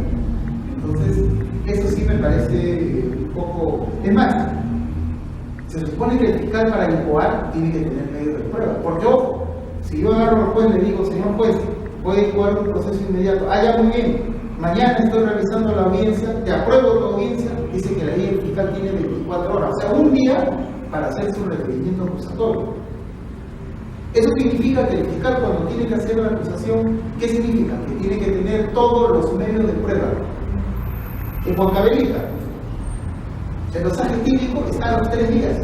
Entonces, eso sí me parece un poco... Es más, se supone que el fiscal para incoar tiene que tener medios de prueba. Porque, ojo, si yo agarro al juez y le digo, señor juez, voy a incoar un proceso inmediato. Ah, ya, muy bien. Mañana estoy realizando la audiencia, te apruebo tu audiencia, dice que la ley del fiscal tiene 24 horas. O sea, un día para hacer su requerimiento acusatorio. Eso significa que el fiscal cuando tiene que hacer la acusación, ¿qué significa? Que tiene que tener todos los medios de prueba. En Huancavelica, el mensaje típico está a los 3 días,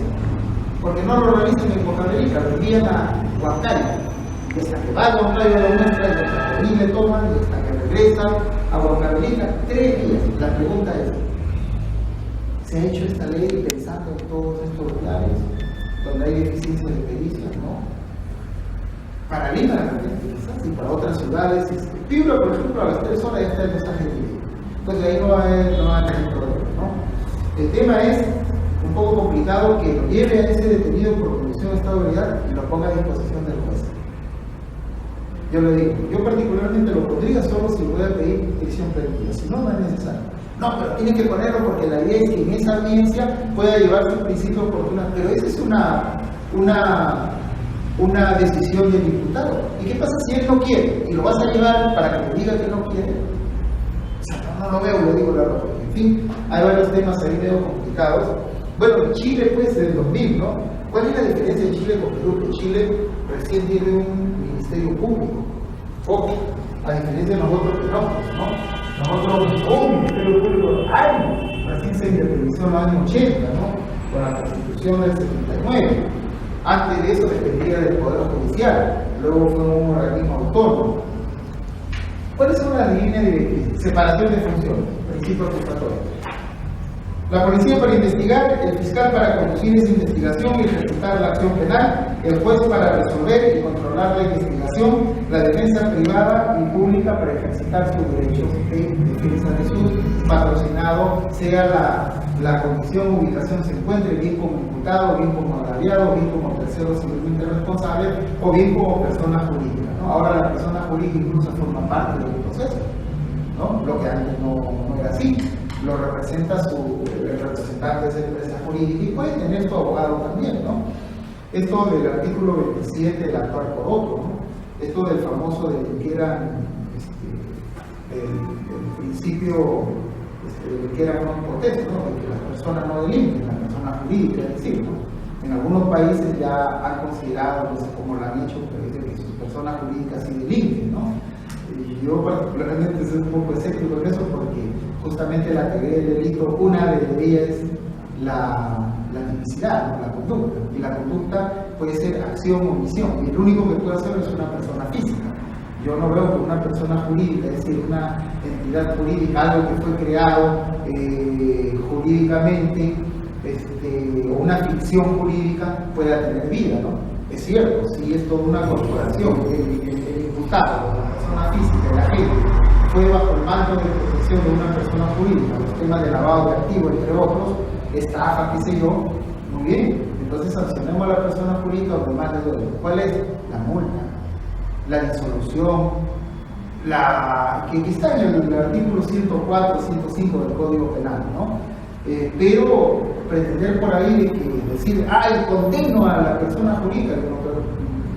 porque no lo realizan en Huancavelica, lo envían a Huancayo, y hasta que va a Huancayo a la muestra, y hasta que ahí le toman, y hasta que regresan a Huancavelica, 3 días. La pregunta es, ¿se ha hecho esta ley pensando en todos estos lugares donde hay deficiencia de pericia, no? Para Lima, quizás, y para otras ciudades, Piura, por ejemplo, a las 3 horas ya está el mensaje típico. Entonces ahí no va a tener problema, ¿no? El tema es un poco complicado que lo lleve a ese detenido por condición de estado de ebriedad y lo ponga a disposición del juez. Yo le digo, yo particularmente lo pondría solo si voy a pedir prisión preventiva, si no, no es necesario. No, pero tiene que ponerlo porque la idea es que en esa audiencia pueda llevar sus principios oportunos, pero esa es una decisión del diputado. ¿Y qué pasa si él no quiere? ¿Y lo vas a llevar para que te diga que no quiere? O sea, no lo veo, le digo la verdad. En fin, hay varios temas ahí medio complicados. Bueno, Chile, pues, del 2000, ¿no? ¿Cuál es la diferencia de Chile con Perú? Que Chile recién tiene un ministerio público. Ojo, a diferencia de nosotros que no. Nosotros, un ministerio público hay, recién se independizó en los años 80, ¿no? Con la Constitución del 79. Antes de eso dependía del Poder Judicial, luego fue un organismo autónomo. ¿Cuáles son las líneas de separación de funciones? Principio acusatorio. La policía para investigar, el fiscal para conducir esa investigación y ejecutar la acción penal, el juez para resolver y controlar la investigación, la defensa privada y pública para ejercitar sus derechos de defensa de sus patrocinados, sea la condición o ubicación se encuentre, bien como imputado, bien como agraviado, bien como tercero civilmente responsable o bien como persona jurídica, ¿no? Ahora la persona jurídica incluso forma parte del proceso, ¿no? Lo que antes no era así. lo representa el representante de esa empresa jurídica y puede tener su abogado también, ¿no? Esto del artículo 27 del actuar por otro, ¿no? Esto del famoso de que era el principio de que era un protesto, ¿no? De que la persona no delinque, la persona jurídica, es decir, ¿no? En algunos países ya han considerado, no sé cómo lo han hecho, pero dice que sus personas jurídicas sí delinquen, ¿no? Y yo particularmente soy un poco escéptico en eso porque justamente la teoría del delito, una de ellas es la tipicidad, ¿no? La conducta. Y la conducta puede ser acción o omisión. Y el único que puede hacerlo es una persona física. Yo no veo que una persona jurídica, es decir, una entidad jurídica, algo que fue creado jurídicamente, o una ficción jurídica pueda tener vida, ¿no? Es cierto, sí es toda una corporación, el imputado, la persona física, el agente, fue bajo el manto de protección de una persona jurídica, los temas de lavado de activos, entre otros, estafa, qué sé yo, muy bien, entonces sancionemos a la persona jurídica o demás de duelo. ¿Cuál es? La multa, la disolución, que está en el artículo 104, 105 del Código Penal, ¿no? Pero pretender por ahí decir, condeno a la persona jurídica,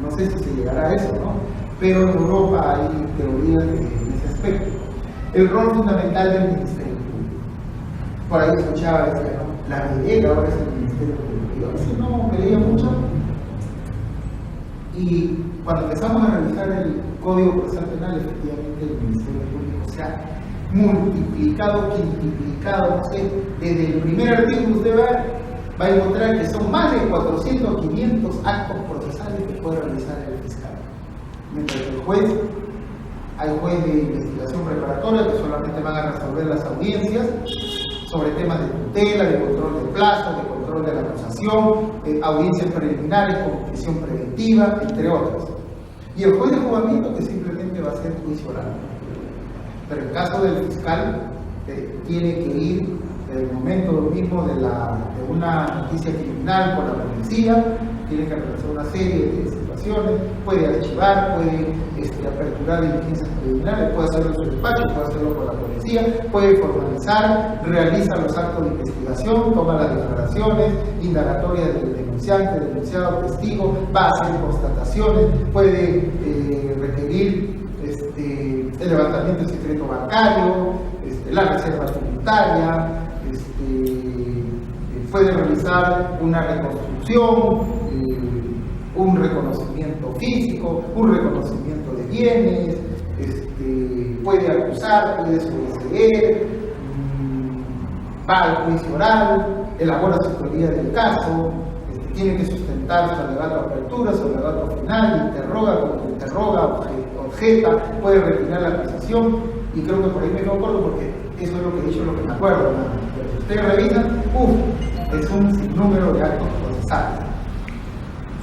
no sé si se llegará a eso, ¿no? Pero en Europa hay teorías en ese aspecto. El rol fundamental del Ministerio Público. Por ahí escuchaba, decía, ¿no? La medida ahora es el Ministerio Público. Y a veces no me leía mucho. Y cuando empezamos a revisar el Código Procesal Penal, efectivamente el Ministerio Público se ha multiplicado, quintuplicado, no sé, desde el primer artículo usted va a encontrar que son más de 400 o 500 actos procesales que puede realizar el fiscal. Mientras que el juez, hay juez de investigación preparatoria que solamente van a resolver las audiencias sobre temas de tutela, de control de plazo, de control de la acusación, audiencias preliminares con prisión preventiva, entre otras. Y el juez de juzgamiento que simplemente va a hacer juicio oral. Pero en el caso del fiscal, tiene que ir en el momento mismo de una noticia criminal por la policía, tiene que realizar una serie de situaciones, puede archivar, puede aperturar diligencias preliminares, puede hacerlo en su despacho, puede hacerlo por la policía, puede formalizar, realiza los actos de investigación, toma las declaraciones, indagatorias del denunciante, denunciado, testigo, va a hacer constataciones, puede requerir el levantamiento del secreto bancario, la reserva tributaria, puede realizar una reconstrucción, un reconocimiento físico, un reconocimiento de bienes, puede acusar, puede sobreseer, va al juicio oral, elabora su teoría del caso, tiene que sustentar su alegato de apertura, su alegato final, interroga, objeta, puede retirar la acusación, y creo que por ahí me quedo corto porque eso es lo que he dicho, lo que me acuerdo, ¿no? Pero si ustedes revisan, es un sinnúmero de actos procesales.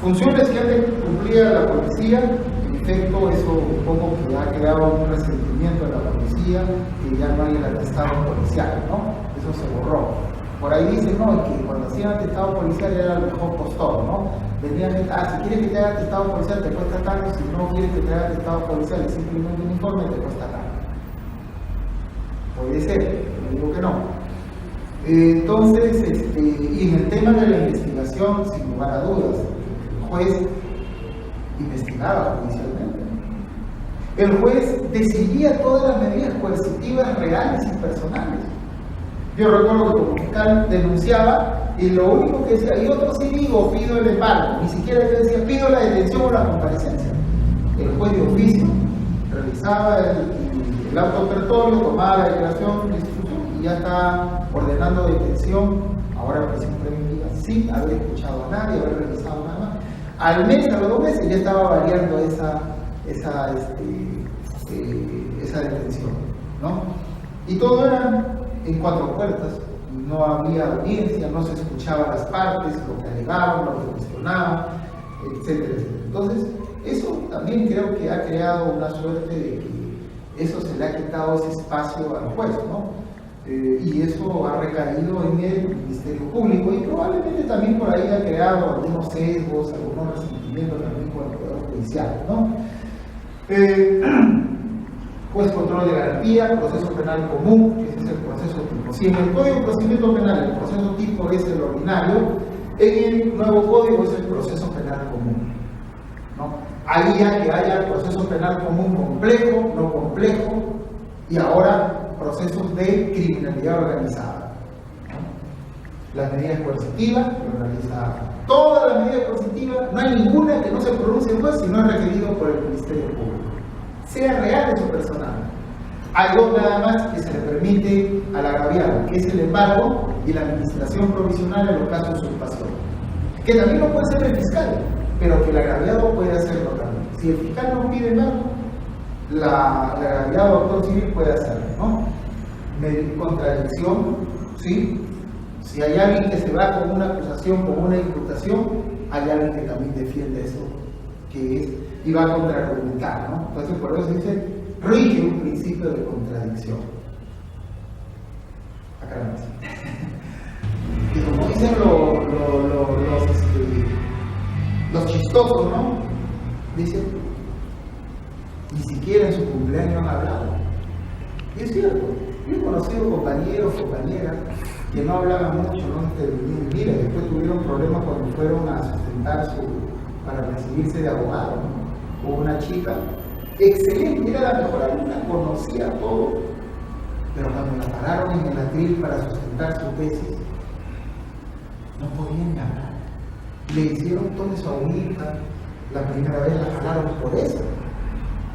Funciones que han de cumplir la policía, en efecto, eso un poco que ha creado un resentimiento en la policía, que ya no hay el atestado policial, ¿no? Eso se borró. Por ahí dicen, no, que cuando hacían atestado policial era el mejor postor, ¿no? Venían, si quieres que te haga atestado policial te cuesta tanto, si no quieres que te haga atestado policial y simplemente un informe te cuesta tanto. Puede ser, no digo que no. Entonces, y en el tema de la investigación, sin lugar a dudas, el juez investigaba judicialmente. El juez decidía todas las medidas coercitivas reales y personales. Yo recuerdo que como fiscal denunciaba y lo único que decía, y otro sí digo, pido el embargo, ni siquiera yo decía, pido la detención o la comparecencia. El juez de oficio realizaba el auto operatorio, tomaba la declaración de institución y ya está ordenando detención, ahora prisión preventiva, sin haber escuchado a nadie, haber revisado nada más. Al mes, a los 2 meses, ya estaba variando esa detención, ¿no? Y todo era en 4 puertas, no había audiencia, no se escuchaban las partes, lo que alegaban, lo que cuestionaban, etcétera, etcétera. Entonces, eso también creo que ha creado una suerte de que eso se le ha quitado ese espacio al juez, ¿no? Y eso ha recaído en el Ministerio Público y probablemente también por ahí ha creado algunos sesgos, algunos resentimientos también con el Poder Judicial, ¿no? Juez control de garantía, proceso penal común, que ese es el proceso tipo. Si en el Código de Procedimiento Penal el proceso tipo es el ordinario, en el nuevo código es el proceso penal común, ¿no? Ahí ya que haya proceso penal común complejo, no complejo, y ahora procesos de criminalidad organizada, ¿no? Las medidas coercitivas, lo realiza todas las medidas coercitivas, no hay ninguna que no se pronuncie el juez si no es requerido por el Ministerio Público, sea real o personal. Hay dos nada más que se le permite al agraviado, que es el embargo y la administración provisional en los casos de usurpación, que también lo puede hacer el fiscal, pero que el agraviado puede hacerlo también. Si el fiscal no pide embargo, el agraviado autor civil puede hacerlo, ¿no? Contradicción, ¿sí? Si hay alguien que se va con una acusación, con una imputación, hay alguien que también defiende eso, que es, y va a contraargumentar, ¿no? Entonces, por eso se dice, rige un principio de contradicción. Acá la más. Y como dicen los chistosos, ¿no? Dicen, ni siquiera en su cumpleaños han hablado. Y es cierto, yo he conocido compañeros, compañeras, que no hablaban mucho, ¿no? Mira, después tuvieron problemas cuando fueron a sustentar para recibirse de abogado, ¿no? O una chica, excelente, era la mejor alumna, conocía todo, pero cuando la pararon en el atril para sustentar su tesis, no podían ni hablar. Le hicieron todo eso a unita, la primera vez la jalaron por eso.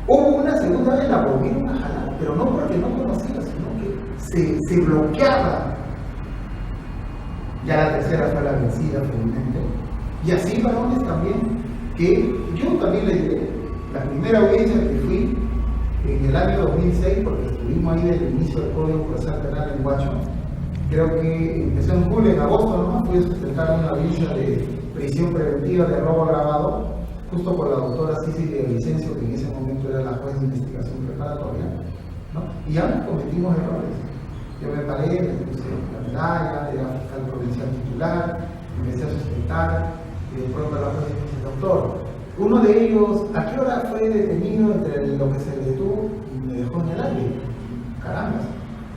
Hubo una segunda vez, la volvieron a jalar, pero no porque no conocía, sino que se bloqueaba. Ya la tercera fue la vencida, felizmente. Y así varones también, que yo también le diré, la primera audiencia que fui en el año 2006, porque estuvimos ahí desde el inicio del Código Procesal Penal en Huacho, creo que empezó en julio, en agosto, ¿no? Fui a sustentar una audiencia de prisión preventiva de robo agravado, justo por la doctora Cici de Vicencio, que en ese momento era la juez de investigación preparatoria, ¿no? Y ya cometimos errores. Yo me paré, me puse la medalla, era fiscal provincial titular, empecé a sustentar, y de pronto la juez me dice, doctor, uno de ellos, ¿a qué hora fue detenido entre lo que se le detuvo y me dejó en el aire? Caramba.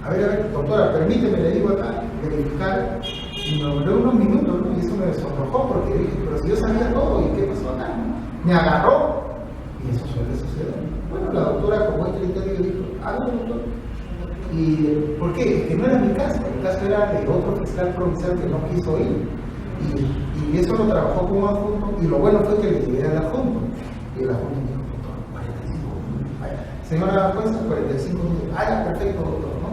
A ver, doctora, permíteme, le digo acá, verificar, y me duró unos minutos, ¿no? Y eso me sonrojó porque dije, pero si yo sabía todo, ¿y qué pasó acá? ¿No? Me agarró, y eso suele suceder. Bueno, la doctora, como este criterio, dijo, hágalo, doctor. ¿Y por qué? Es que no era mi caso, el caso era de otro fiscal provincial que no quiso ir. Y eso lo trabajó como adjunto, y lo bueno fue que le llegué al adjunto. Y el adjunto me dijo, doctor, 45 minutos. Vaya, señora jueza, 45 minutos. Ah, ya, perfecto, doctor, ¿no?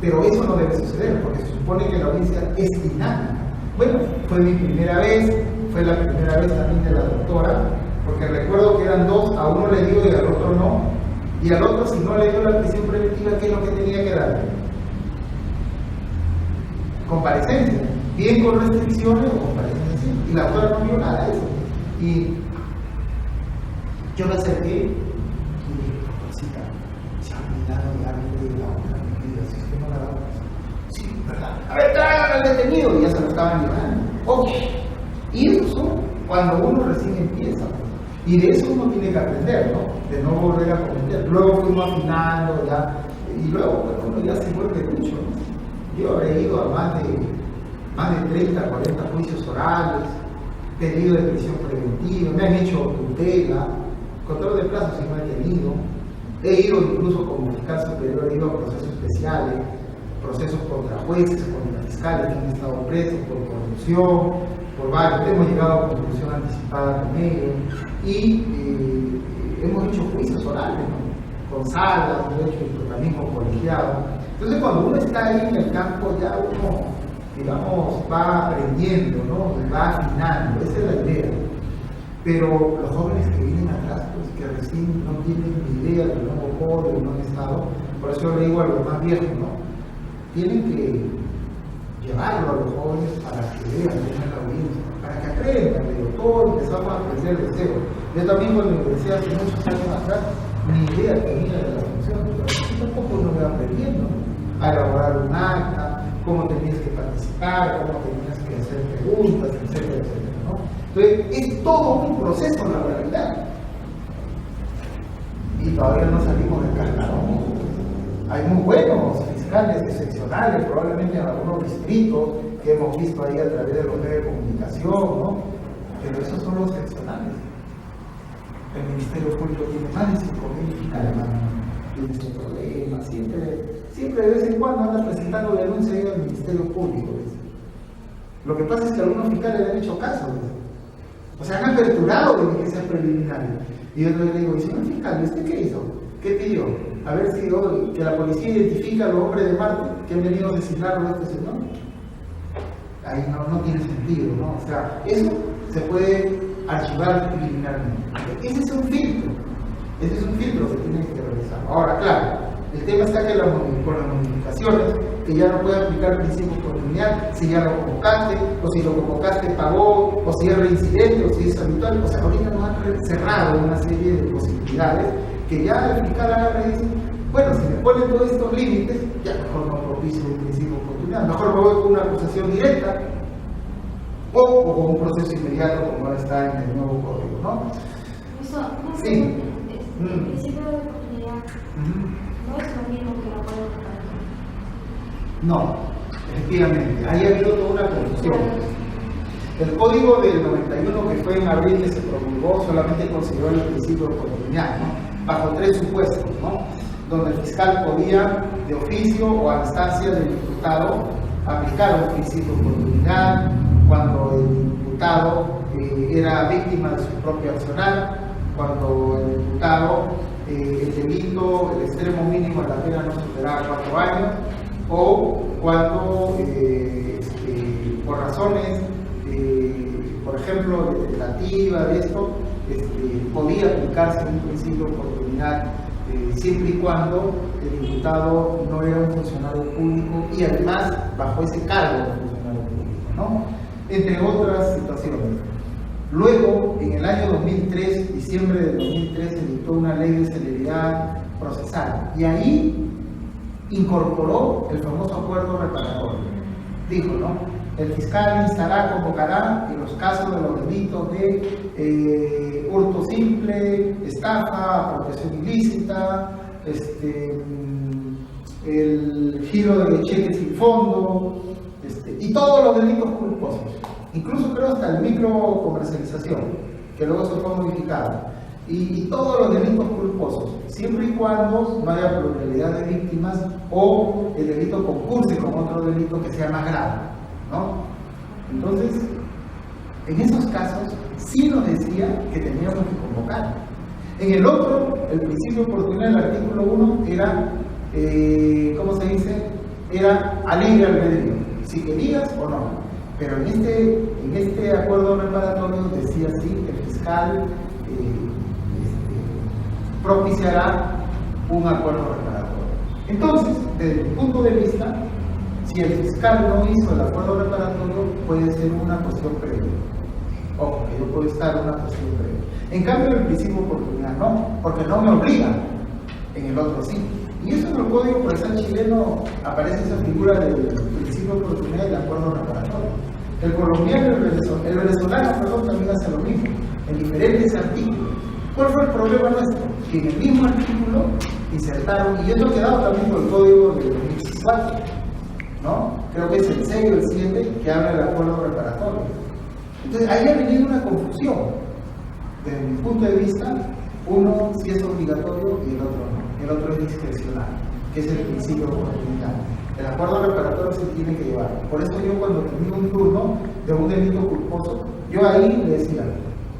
Pero eso no debe suceder, porque se supone que la audiencia es dinámica. Bueno, fue mi primera vez, fue la primera vez también de la doctora, porque recuerdo que eran dos, a uno le dio y al otro no. Y al otro, si no le dio la prisión preventiva, ¿qué es lo que tenía que dar? Comparecencia. Bien con restricciones o comparecencia. Y la doctora no vio nada de eso. Y yo me acerqué y dije, doctorcita, se ha olvidado de algo de la otra medida, si usted no la da. Sí, ¿verdad? A ver, tráigan al detenido. Y ya se lo estaban llevando. Ok. Y eso son cuando uno recién empieza. Y de eso uno tiene que aprender, ¿no? De no volver a cometer. Luego fuimos afinando ya, y luego pues, uno ya se vuelve mucho, ¿no? Yo habré ido a más de 30, 40 juicios orales, pedido de prisión preventiva, me han hecho tutela, control de plazos si no he tenido, he ido incluso como fiscal superior, he ido a procesos especiales, procesos contra jueces, contra fiscales que han estado presos por corrupción, por varios, hemos llegado a conclusión anticipada con ellos, y hemos hecho juicios orales, ¿no? Con salas, hemos hecho también con colegiados. Entonces cuando uno está ahí en el campo ya uno, digamos, va aprendiendo, ¿no? Y va afinando, esa es la idea. Pero los jóvenes que vienen atrás, pues que recién no tienen ni idea del nuevo código, no han estado, por eso le digo a los más viejos, ¿no? Tienen que llevarlo a los jóvenes para que vean, tengan la audiencia, para que aprendan, pero todos empezamos a aprender de cero. Yo también cuando empecé hace muchos años atrás, ni idea tenía de la función, pero así tampoco uno va aprendiendo, ¿no? A elaborar un acta, cómo tenías que participar, cómo tenías que hacer preguntas, etcétera, etcétera, ¿no? Entonces, es todo un proceso en la realidad. Y y todavía no salimos del cascarón. Hay muy buenos fiscales excepcionales, probablemente en algunos distritos que hemos visto ahí a través de los medios de comunicación, ¿no? Pero esos son los excepcionales. El Ministerio Público tiene más de 5.000 fiscales, tiene ese problema, siempre de vez en cuando anda presentando denuncias ahí al Ministerio Público, ¿ves? Lo que pasa es que algunos fiscales le han hecho caso, ¿ves? O sea, han aperturado diligencias preliminares. Y yo le digo, señor fiscal, ¿usted qué hizo? ¿Qué pidió? A ver si hoy, que la policía identifica a los hombres de Marte que han venido a asesinarlo a este señor. Ahí no tiene sentido, ¿no? O sea, eso se puede archivar preliminarmente. Ese es un filtro que tiene que realizar. Ahora, claro, el tema está que con las modificaciones, que ya no puede aplicar el principio de oportunidad, si ya lo convocaste, o si lo convocaste pagó, o si es reincidente, o si es habitual. O sea, ahorita nos han cerrado una serie de posibilidades que ya el fiscal agarra y dice, bueno, si me ponen todos estos límites, ya mejor no propicio un principio de oportunidad, mejor me voy con una acusación directa o con un proceso inmediato como ahora está en el nuevo código, ¿no? Eso, sí. El principio de oportunidad no es lo mismo que la prueba de No, efectivamente, ahí ha habido toda una confusión. El código del 91 que fue en abril que se promulgó solamente consideró el principio de oportunidad, ¿no? Bajo 3 supuestos, ¿no? Donde el fiscal podía, de oficio o a instancia del imputado, aplicar un principio de oportunidad cuando el imputado era víctima de su propio accionar, cuando el imputado, el delito, el extremo mínimo de la pena no superaba 4 años, o cuando, por razones, por ejemplo, legislativa, de esto, podía aplicarse un principio de oportunidad siempre y cuando el imputado no era un funcionario público y además bajo ese cargo de funcionario público, ¿no? Entre otras situaciones. Luego, en el año 2003, diciembre de 2003, se dictó una ley de celeridad procesal y ahí incorporó el famoso acuerdo reparatorio. Dijo, ¿no? El fiscal instará, convocará en los casos de los delitos de hurto simple, estafa, apropiación ilícita, el giro de cheques sin fondo, y todos los delitos culposos. Incluso creo hasta el microcomercialización, que luego se fue modificado. Y todos los delitos culposos, siempre y cuando no haya pluralidad de víctimas o el delito concurse con otro delito que sea más grave, ¿no? Entonces, en esos casos sí nos decía que teníamos que convocar. En el otro, el principio de oportunidad del artículo 1 era, ¿cómo se dice? Era a libre albedrío, si querías o no. Pero en este acuerdo reparatorio decía así, el fiscal propiciará un acuerdo reparatorio. Entonces, desde mi punto de vista, si el fiscal no hizo el acuerdo reparatorio, puede ser una cuestión previa. Ojo, que yo puedo estar en una cuestión previa. En cambio, el principio de oportunidad no, porque no me obliga, en el otro sí. Y eso en el Código Procesal chileno aparece esa figura del principio de oportunidad y del acuerdo reparatorio. El colombiano y el venezolano, perdón, también hace lo mismo, en diferentes artículos. ¿Cuál fue el problema nuestro? Que en el mismo artículo insertaron, y eso ha quedado también con el Código de 2004, ¿no? Creo que es el 6 o el 7 que habla del acuerdo reparatorio. Entonces, ahí ha venido una confusión. Desde mi punto de vista, uno sí es obligatorio y el otro no. El otro es discrecional, que es el principio de oportunidad. El acuerdo reparatorio se tiene que llevar. Por eso yo cuando termino un turno de un delito culposo, yo ahí le decía,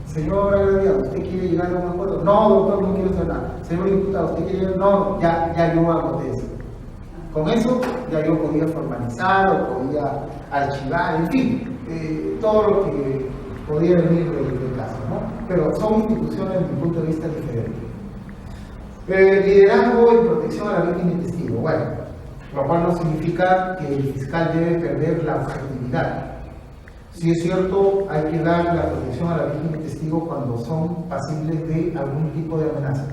señor agredida, ¿usted quiere llegar a un acuerdo? No, doctor, no quiero hacer nada. Señor diputado, ¿usted quiere llegar? No, ya yo hago de eso. Con eso ya yo podía formalizar o podía archivar, en fin, todo lo que podía venir del caso, ¿no? Pero son instituciones desde mi punto de vista diferentes. Liderazgo y protección a la víctima y testigo. Bueno, lo cual no significa que el fiscal debe perder la objetividad. Sí es cierto, hay que dar la protección a la víctima y testigo cuando son pasibles de algún tipo de amenaza.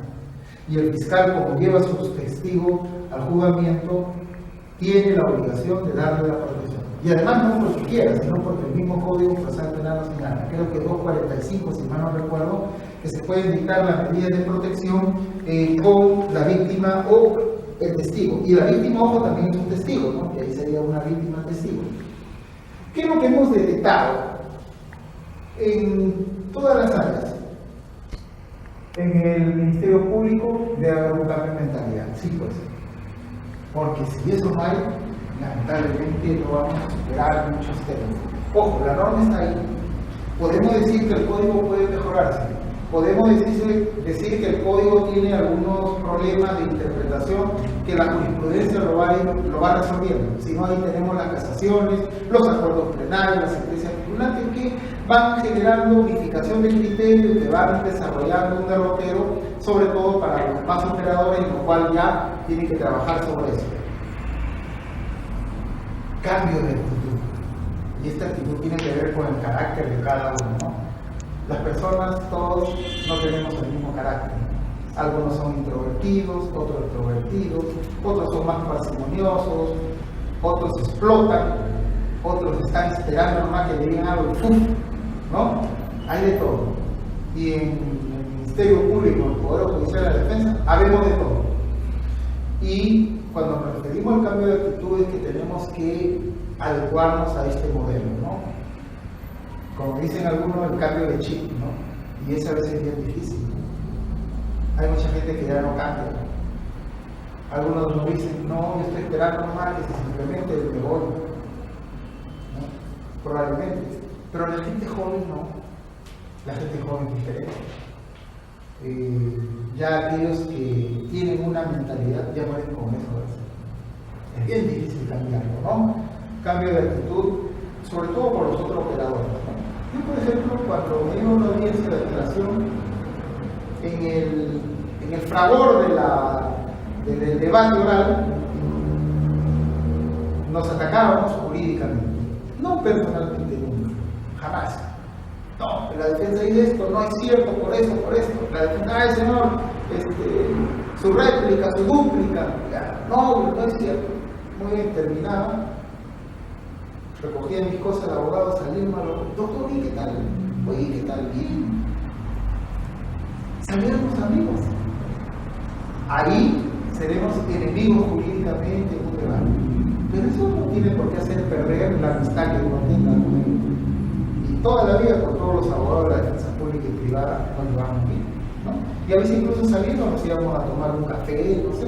Y el fiscal, como lleva a sus testigos al juzgamiento, tiene la obligación de darle la protección. Y además no porque quiera, sino porque el mismo Código Procesal Penal nos señala. Creo que 245, si mal no recuerdo, que se pueden dictar las medidas de protección con la víctima o el testigo. Y la víctima, ojo, también es un testigo, ¿no? Que ahí sería una víctima testigo. ¿Qué es lo que hemos detectado en todas las áreas? En el Ministerio Público debe haber un cambio de mentalidad, sí pues. Porque si eso no hay, lamentablemente no vamos a superar muchos temas. Ojo, la norma está ahí. Podemos decir que el código puede mejorarse. Podemos decir que el código tiene algunos problemas de interpretación que la jurisprudencia lo va resolviendo. Si no, ahí tenemos las casaciones, los acuerdos plenarios, las sentencias vinculantes que van generando unificación de criterios, que van desarrollando un derrotero, sobre todo para los más operadores, en lo cual ya tienen que trabajar sobre eso. Cambio de actitud. Y esta actitud tiene que ver con el carácter de cada uno, ¿no? Las personas, todos, no tenemos el mismo carácter. Algunos son introvertidos, otros extrovertidos, otros son más parsimoniosos, otros explotan, otros están esperando nomás que le digan algo y ¡pum! ¿No? Hay de todo. Y en el Ministerio Público, en el Poder Judicial de la Defensa, habemos de todo. Y cuando nos referimos al cambio de actitud es que tenemos que adecuarnos a este modelo, ¿no? Como dicen algunos, el cambio de chip, ¿no? Y eso a veces es bien difícil. Hay mucha gente que ya no cambia. Algunos nos dicen, no, yo estoy esperando nomás que se implemente el me voy, ¿no? Probablemente. Pero la gente joven no. La gente joven es diferente. Ya aquellos que tienen una mentalidad ya mueren con eso. ¿Verdad? Es bien difícil cambiarlo, ¿no? Cambio de actitud, sobre todo por los otros operadores, ¿no? Yo, por ejemplo, cuando me iba a una audiencia de declaración, en el fragor del debate oral, nos atacábamos jurídicamente, no personalmente nunca, jamás. No, la defensa dice esto, no es cierto, por esto. La defensa, ay señor, su réplica, su dúplica, no es cierto. Muy bien, terminaba. Recogía mis cosas, el abogado salía malo. Doctor, ¿y qué tal? Oye, ¿qué tal? Bien. Salíamos amigos. Ahí seremos enemigos jurídicamente en un debate. Pero eso no tiene por qué hacer perder la amistad que uno tenga con él. Y toda la vida, con todos los abogados de la defensa pública y privada, nos llevamos bien, ¿no? Y a veces incluso saliendo nos íbamos a tomar un café, no sé.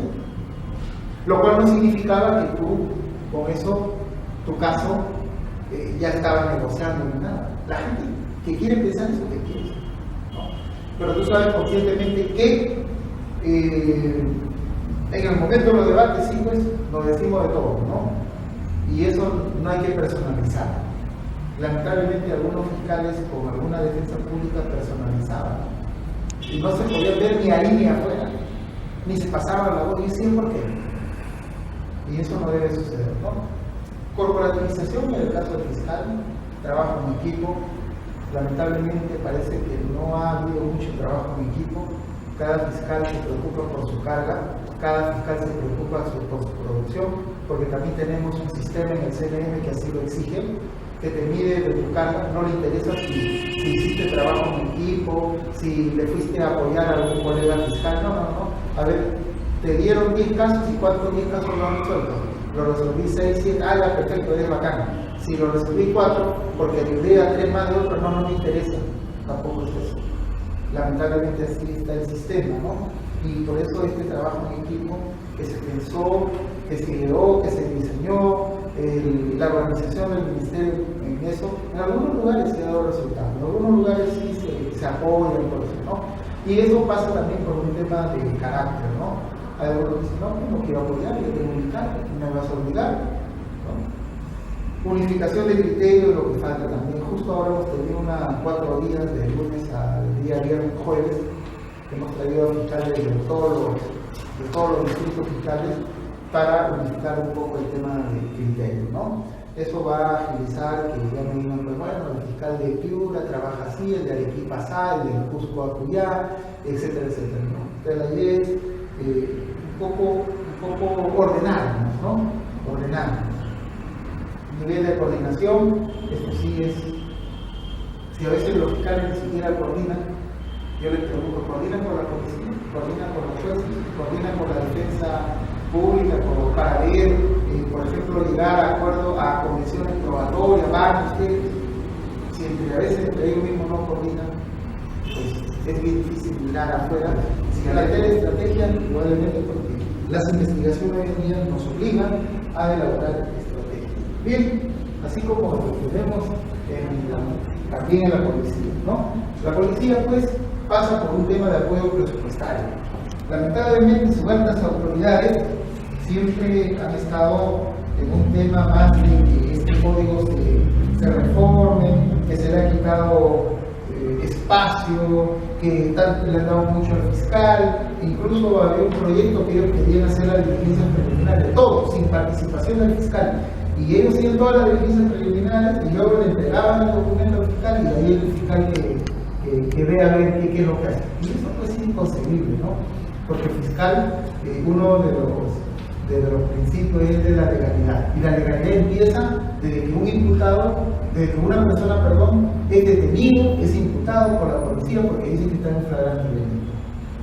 Lo cual no significaba que tú, con eso, tu caso, ya estaba negociando ni nada. La gente que quiere pensar eso que quiere, ¿no? Pero tú sabes conscientemente que en el momento de los debates sí, pues nos decimos de todo, ¿no? Y eso no hay que personalizar. Lamentablemente algunos fiscales con alguna defensa pública personalizaban y no se podía ver ni ahí ni afuera, ni se pasaba la voz. Y decían por qué. Y eso no debe suceder, ¿no? Corporativización en el caso del fiscal, trabajo en equipo. Lamentablemente parece que no ha habido mucho trabajo en equipo. Cada fiscal se preocupa por su carga, cada fiscal se preocupa por su producción, porque también tenemos un sistema en el CNM que así lo exige, que te mide de tu carga. No le interesa si hiciste trabajo en equipo, si le fuiste a apoyar a algún colega fiscal. No. A ver, te dieron 10 casos y ¿cuántos 10 casos lo han resuelto? Lo resolví 6, 7, ya perfecto, eres bacán. Si lo resolví 4, porque ayudé a 3 más de otros, no me interesa. Tampoco es eso. Lamentablemente así está el sistema, ¿no? Y por eso este trabajo en equipo que se pensó, que se ideó, que se diseñó, la organización del ministerio en eso, en algunos lugares se ha dado resultados, en algunos lugares sí se apoya y todo eso, ¿no? Y eso pasa también por un tema de carácter, ¿no? Hay algunos que dicen, no quiero apoyar, yo tengo mi cargo, no me vas a obligar, ¿no? Unificación de criterios, lo que falta también. Justo ahora hemos tenido 4 días, de lunes al día viernes, jueves, hemos traído a fiscales de todos los distritos fiscales para unificar un poco el tema de criterios, ¿no? Eso va a agilizar que ya me digan, pues bueno, el fiscal de Piura trabaja así, el de Arequipa así, el de Cusco acullá, etcétera, ¿no? Entonces la idea es un poco ordenarnos, ¿no? Ordenarnos. Nivel de coordinación, esto sí es, si a veces los fiscales ni siquiera coordinan, yo les pregunto, ¿coordinan con la policía? ¿Coordinan con los jueces? ¿Coordinan con la defensa pública? Para ver, por ejemplo, llegar a acuerdo a convenciones probatorias, van ustedes? Si a veces entre ellos mismos no coordinan, pues es bien difícil mirar afuera. Si a la estrategia, probablemente porque las investigaciones hoy en día nos obligan a elaborar estrategias. Bien, así como lo que vemos también en la policía, ¿no? La policía, pues, pasa por un tema de apoyo presupuestario. Lamentablemente, sus altas autoridades siempre han estado en un tema más de que este código se reforme, que se le ha quitado espacio, que tanto le han dado mucho al fiscal. Incluso había un proyecto que ellos querían hacer la diligencia preliminar de todo, sin participación del fiscal. Y ellos hacían todas las diligencias preliminares y luego le entregaban el documento al fiscal y de ahí el fiscal que vea a ver qué es lo que hace. Y eso pues es inconcebible, ¿no? Porque el fiscal, uno de los principios es de la legalidad. Y la legalidad empieza desde que un imputado, desde que una persona, perdón, es detenido, es imputado por la policía porque dice que está en flagrante delito.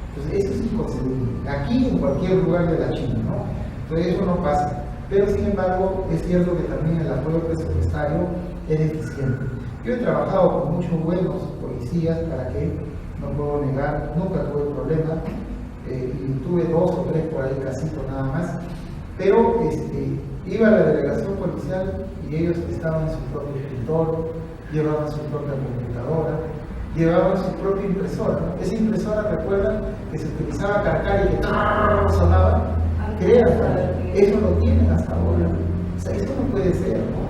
Entonces eso es inconcebible. Aquí en cualquier lugar de la China, ¿no? Entonces eso no pasa. Pero sin embargo, es cierto que también el apoyo presupuestario es deficiente. Yo he trabajado con muchos buenos policías, para que no puedo negar, nunca tuve problema, y tuve 2 o 3 por ahí casitos nada más, pero iba a la delegación policial y ellos estaban en su propio escritorio, llevaban su propia computadora, llevaban su propia impresora. Esa impresora, recuerdan, que se utilizaba cargar y que sonaba. Créanme, eso lo tienen hasta ahora. O sea, eso no puede ser, ¿no?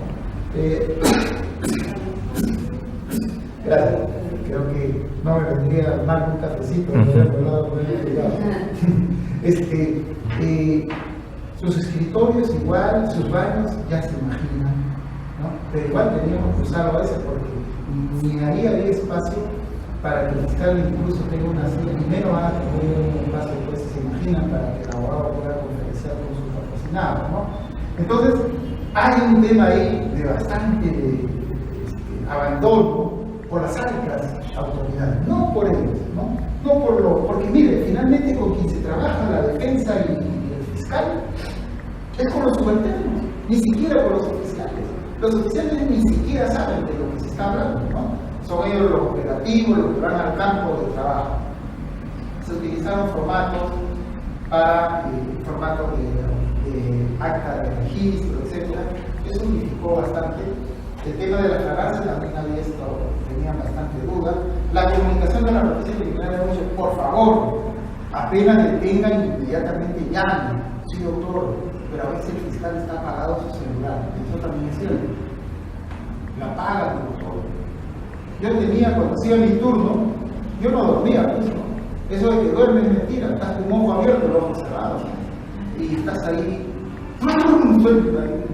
Gracias. Creo que no me vendría mal un cafecito, no había hablado con él. Sus escritorios igual, sus baños, ya se imaginan, ¿no? Pero igual teníamos que usarlo a veces porque ni ahí había espacio para que el fiscal incluso tenga una silla, y menos va a tener un espacio, pues se imaginan, para que el abogado pueda conferenciar con sus patrocinados, ¿no? Entonces, hay un tema ahí de bastante abandono por las altas autoridades, no por ellos, ¿no? No porque mire, finalmente con quien se trabaja la defensa y el fiscal es con los subalternos, ni siquiera con los oficiales. Los oficiales ni siquiera saben de lo que se está hablando, ¿no? Son ellos los operativos, los que van al campo de trabajo. Se utilizaron formatos para formatos de acta de registro, etc. Eso unificó bastante. El tema de la flagrancia también tenía bastante duda. La comunicación de la noticia criminal era mucho, por favor, apenas detengan inmediatamente llamen. Sí, doctor, pero a veces el fiscal está apagado su celular. Eso también es cierto. La apagan, doctor. Yo cuando hacía mi turno, yo no dormía, pues, ¿no? Eso de que duermes es mentira, estás con un ojo abierto, el ojo cerrado, ¿no? Y estás ahí, suelto ahí,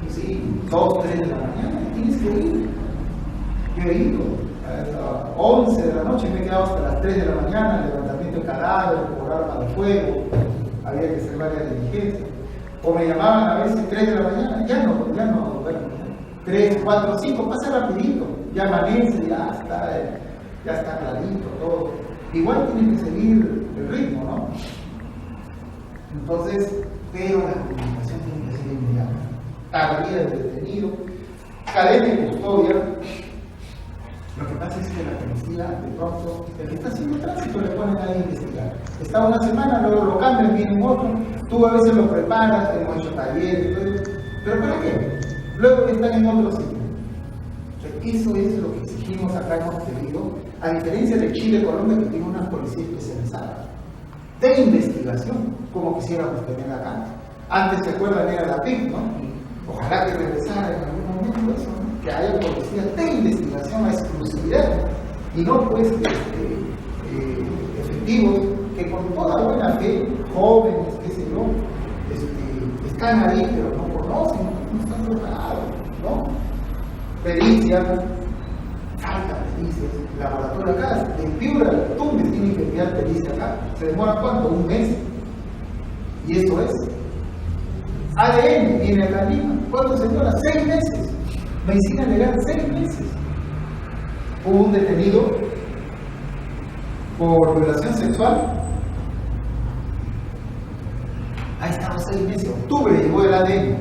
y sí, 2, 3 de la mañana, tienes que ir. Yo he ido a las 11 de la noche, me he quedado hasta las 3 de la mañana, levantamiento de cadáver, por arma de fuego, había que hacer varias diligencias. O me llamaban a veces 3 de la mañana, ya no, bueno, 3, 4, 5, pasa rapidito, ya amanece, ya está clarito todo. Igual tiene que seguir el ritmo, ¿no? Entonces, pero la comunicación tiene que ser inmediata. Tardía del detenido, cadena de custodia. Lo que pasa es que la policía, de pronto, el que está haciendo tránsito le ponen ahí a investigar. Está una semana, luego lo cambian, viene otro, tú a veces lo preparas, hemos hecho talleres, pero ¿para qué? Luego que están en otro sitio. Eso es lo que exigimos acá, hemos pedido, a diferencia de Chile y Colombia, que tiene una policía especializada de investigación, como quisiéramos tener acá. Antes, ¿se acuerdan? Era la PIC, ¿no? Ojalá que regresara en algún momento eso, ¿no? Que haya policía de investigación a exclusividad y no pues efectivos que con toda buena fe, jóvenes, qué sé yo, están ahí pero no conocen, no están preparados, ¿no? Pericia, falta pericias, laboratorio acá, en Piura, Tumbes tienen que enviar pericia acá, ¿se demora cuánto? ¿Un mes? Y eso es. ADN viene acá en Lima. ¿Cuánto se demora? 6 meses. Medicina legal, 6 meses. Hubo un detenido por violación sexual. Ha estado 6 meses. Octubre llegó el ADN.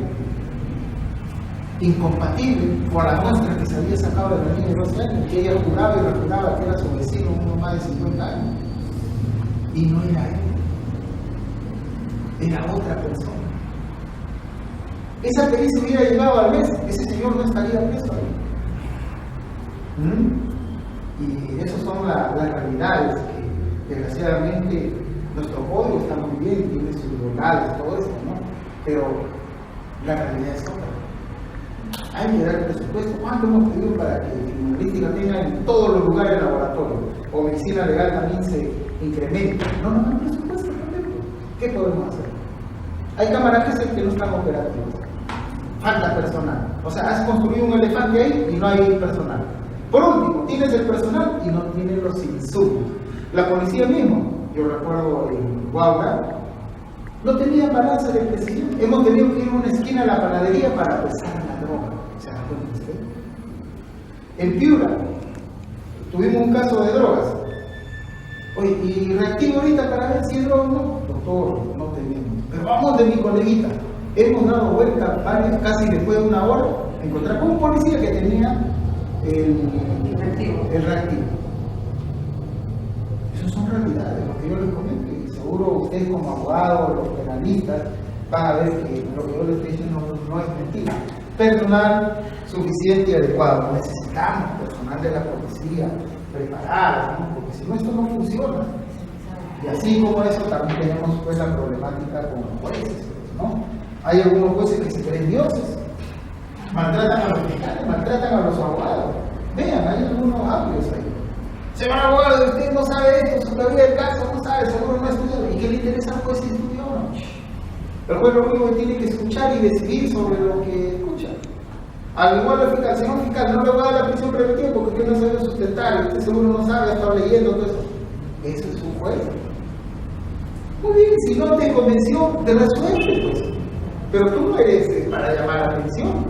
Incompatible con la muestra que se había sacado de la niña de 12 años, que ella juraba y rejuraba que era su vecino, uno más de 50 años. Y no era él. Era otra persona. Esa pericia hubiera llegado al mes, ese señor no estaría preso ahí. Y esas son las realidades que desgraciadamente nuestro código está muy bien, tiene sus legales, todo esto, ¿no? Pero la realidad es otra. Hay que dar el presupuesto. ¿Cuánto hemos pedido para que criminalística tenga en todos los lugares el laboratorio? O medicina legal también se incremente. No hay presupuesto, ¿qué podemos hacer? Hay camaradas que no están operativos. Falta personal. O sea, has construido un elefante ahí y no hay personal. Por último, tienes el personal y no tienes los insumos. La policía mismo, yo recuerdo en Huaura, no tenía balanza de precisión. Hemos tenido que ir a una esquina a la panadería para pesar la droga. ¿Se da cuenta usted? En Piura tuvimos un caso de drogas. Oye, y reactivo ahorita para ver si es droga o no. Doctor, no tenemos. Pero vamos de mi coleguita. Hemos dado vueltas varias, casi después de una hora, encontrar con un policía que tenía el reactivo. Esas son realidades, lo que yo les comento. Y seguro ustedes como abogados, los penalistas, van a ver que lo que yo les estoy diciendo no es mentira. Personal suficiente y adecuado. Necesitamos personal de la policía preparado, ¿no? Porque si no, esto no funciona. Y así como eso, también tenemos pues la problemática con los jueces, ¿no? Hay algunos jueces que se creen dioses, maltratan a los fiscales, maltratan a los abogados. Vean, hay algunos audios ahí. Señor abogado, usted no sabe esto, su teoría del caso no sabe, seguro no estudió. ¿Y qué le interesa al juez si estudió o no? El juez lo único que tiene que escuchar y decidir sobre lo que escucha. Al igual el fiscal, señor fiscal, no le voy a dar la prisión preventiva porque usted no sabe sustentar, usted seguro no sabe, ha estado leyendo todo eso. Eso es un juez. Muy bien, si no te convenció, te resuelve, pues. Pero tú no eres para llamar la atención.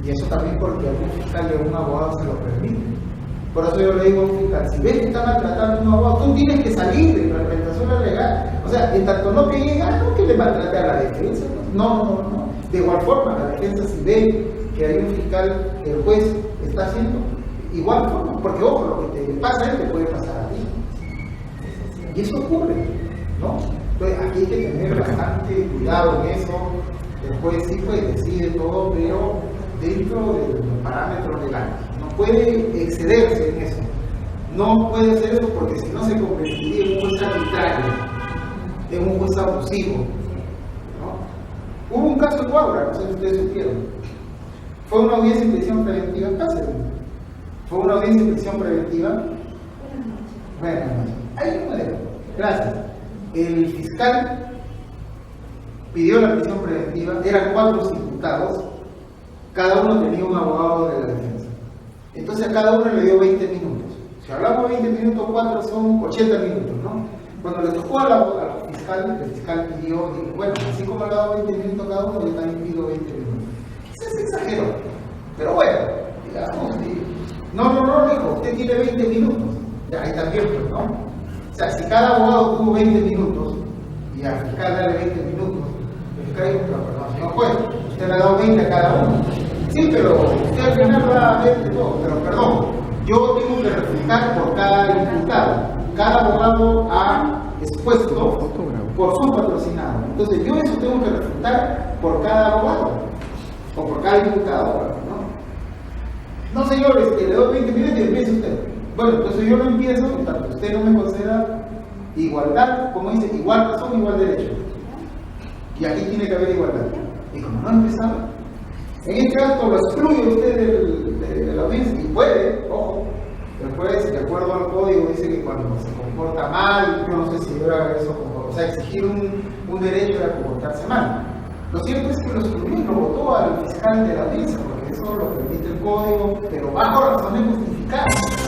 Y eso también porque a un fiscal y a un abogado se lo permite. Por eso yo le digo a un fiscal, si ves que está maltratando a un abogado, tú tienes que salir de representación legal. O sea, en tanto no que llega, no que le maltrate a la defensa. No. De igual forma, la defensa si ve que hay un fiscal que el juez está haciendo, igual forma, porque ojo, lo que te pasa a él te puede pasar a ti. Y eso ocurre, ¿no? Entonces aquí hay que tener bastante cuidado en eso. El juez sí pues decide todo, pero dentro de los parámetros legales. No puede excederse en eso. No puede hacer eso porque si no se convertiría en un juez arbitrario, en un juez abusivo, ¿no? Hubo un caso en Huaura, no sé si ustedes supieron. Fue una audiencia de prisión preventiva en Cáceres. Fue una audiencia de prisión preventiva. Bueno, ahí no me. Gracias. El fiscal pidió la prisión preventiva, eran 4 imputados, cada uno tenía un abogado de la defensa. Entonces a cada uno le dio 20 minutos. Si hablamos de 20 minutos, 4 son 80 minutos, ¿no? Cuando le tocó al fiscal, el fiscal pidió, dijo, bueno, así como le ha dado 20 minutos a cada uno, yo también pido 20 minutos. Quizás se exageró, pero bueno, digamos, no, dijo, usted tiene 20 minutos. Ya, ahí también, pues, ¿no? O sea, si cada abogado tuvo 20 minutos y al fiscal darle 20 minutos, el fiscal dijo, perdón, señor juez, usted le ha dado 20 a cada uno. Sí, pero usted al final va a ver todo, pero perdón, yo tengo que refutar por cada imputado. Cada abogado ha expuesto por su patrocinado. Entonces yo eso tengo que refutar por cada abogado o por cada imputado, ¿no? No, señores, que le doy 20 minutos y empieza usted. Bueno, entonces yo no empiezo, tanto usted no me conceda igualdad, como dice, igual razón, igual derecho. Y aquí tiene que haber igualdad. Y como no ha empezado, en este acto lo excluye usted de la audiencia y puede, ojo, el juez, de acuerdo al código, dice que cuando se comporta mal, yo no sé si era eso, o sea, exigir un derecho era comportarse mal. Lo cierto es que lo excluyó y lo votó al fiscal de la audiencia, porque eso lo permite el código, pero bajo razones justificadas.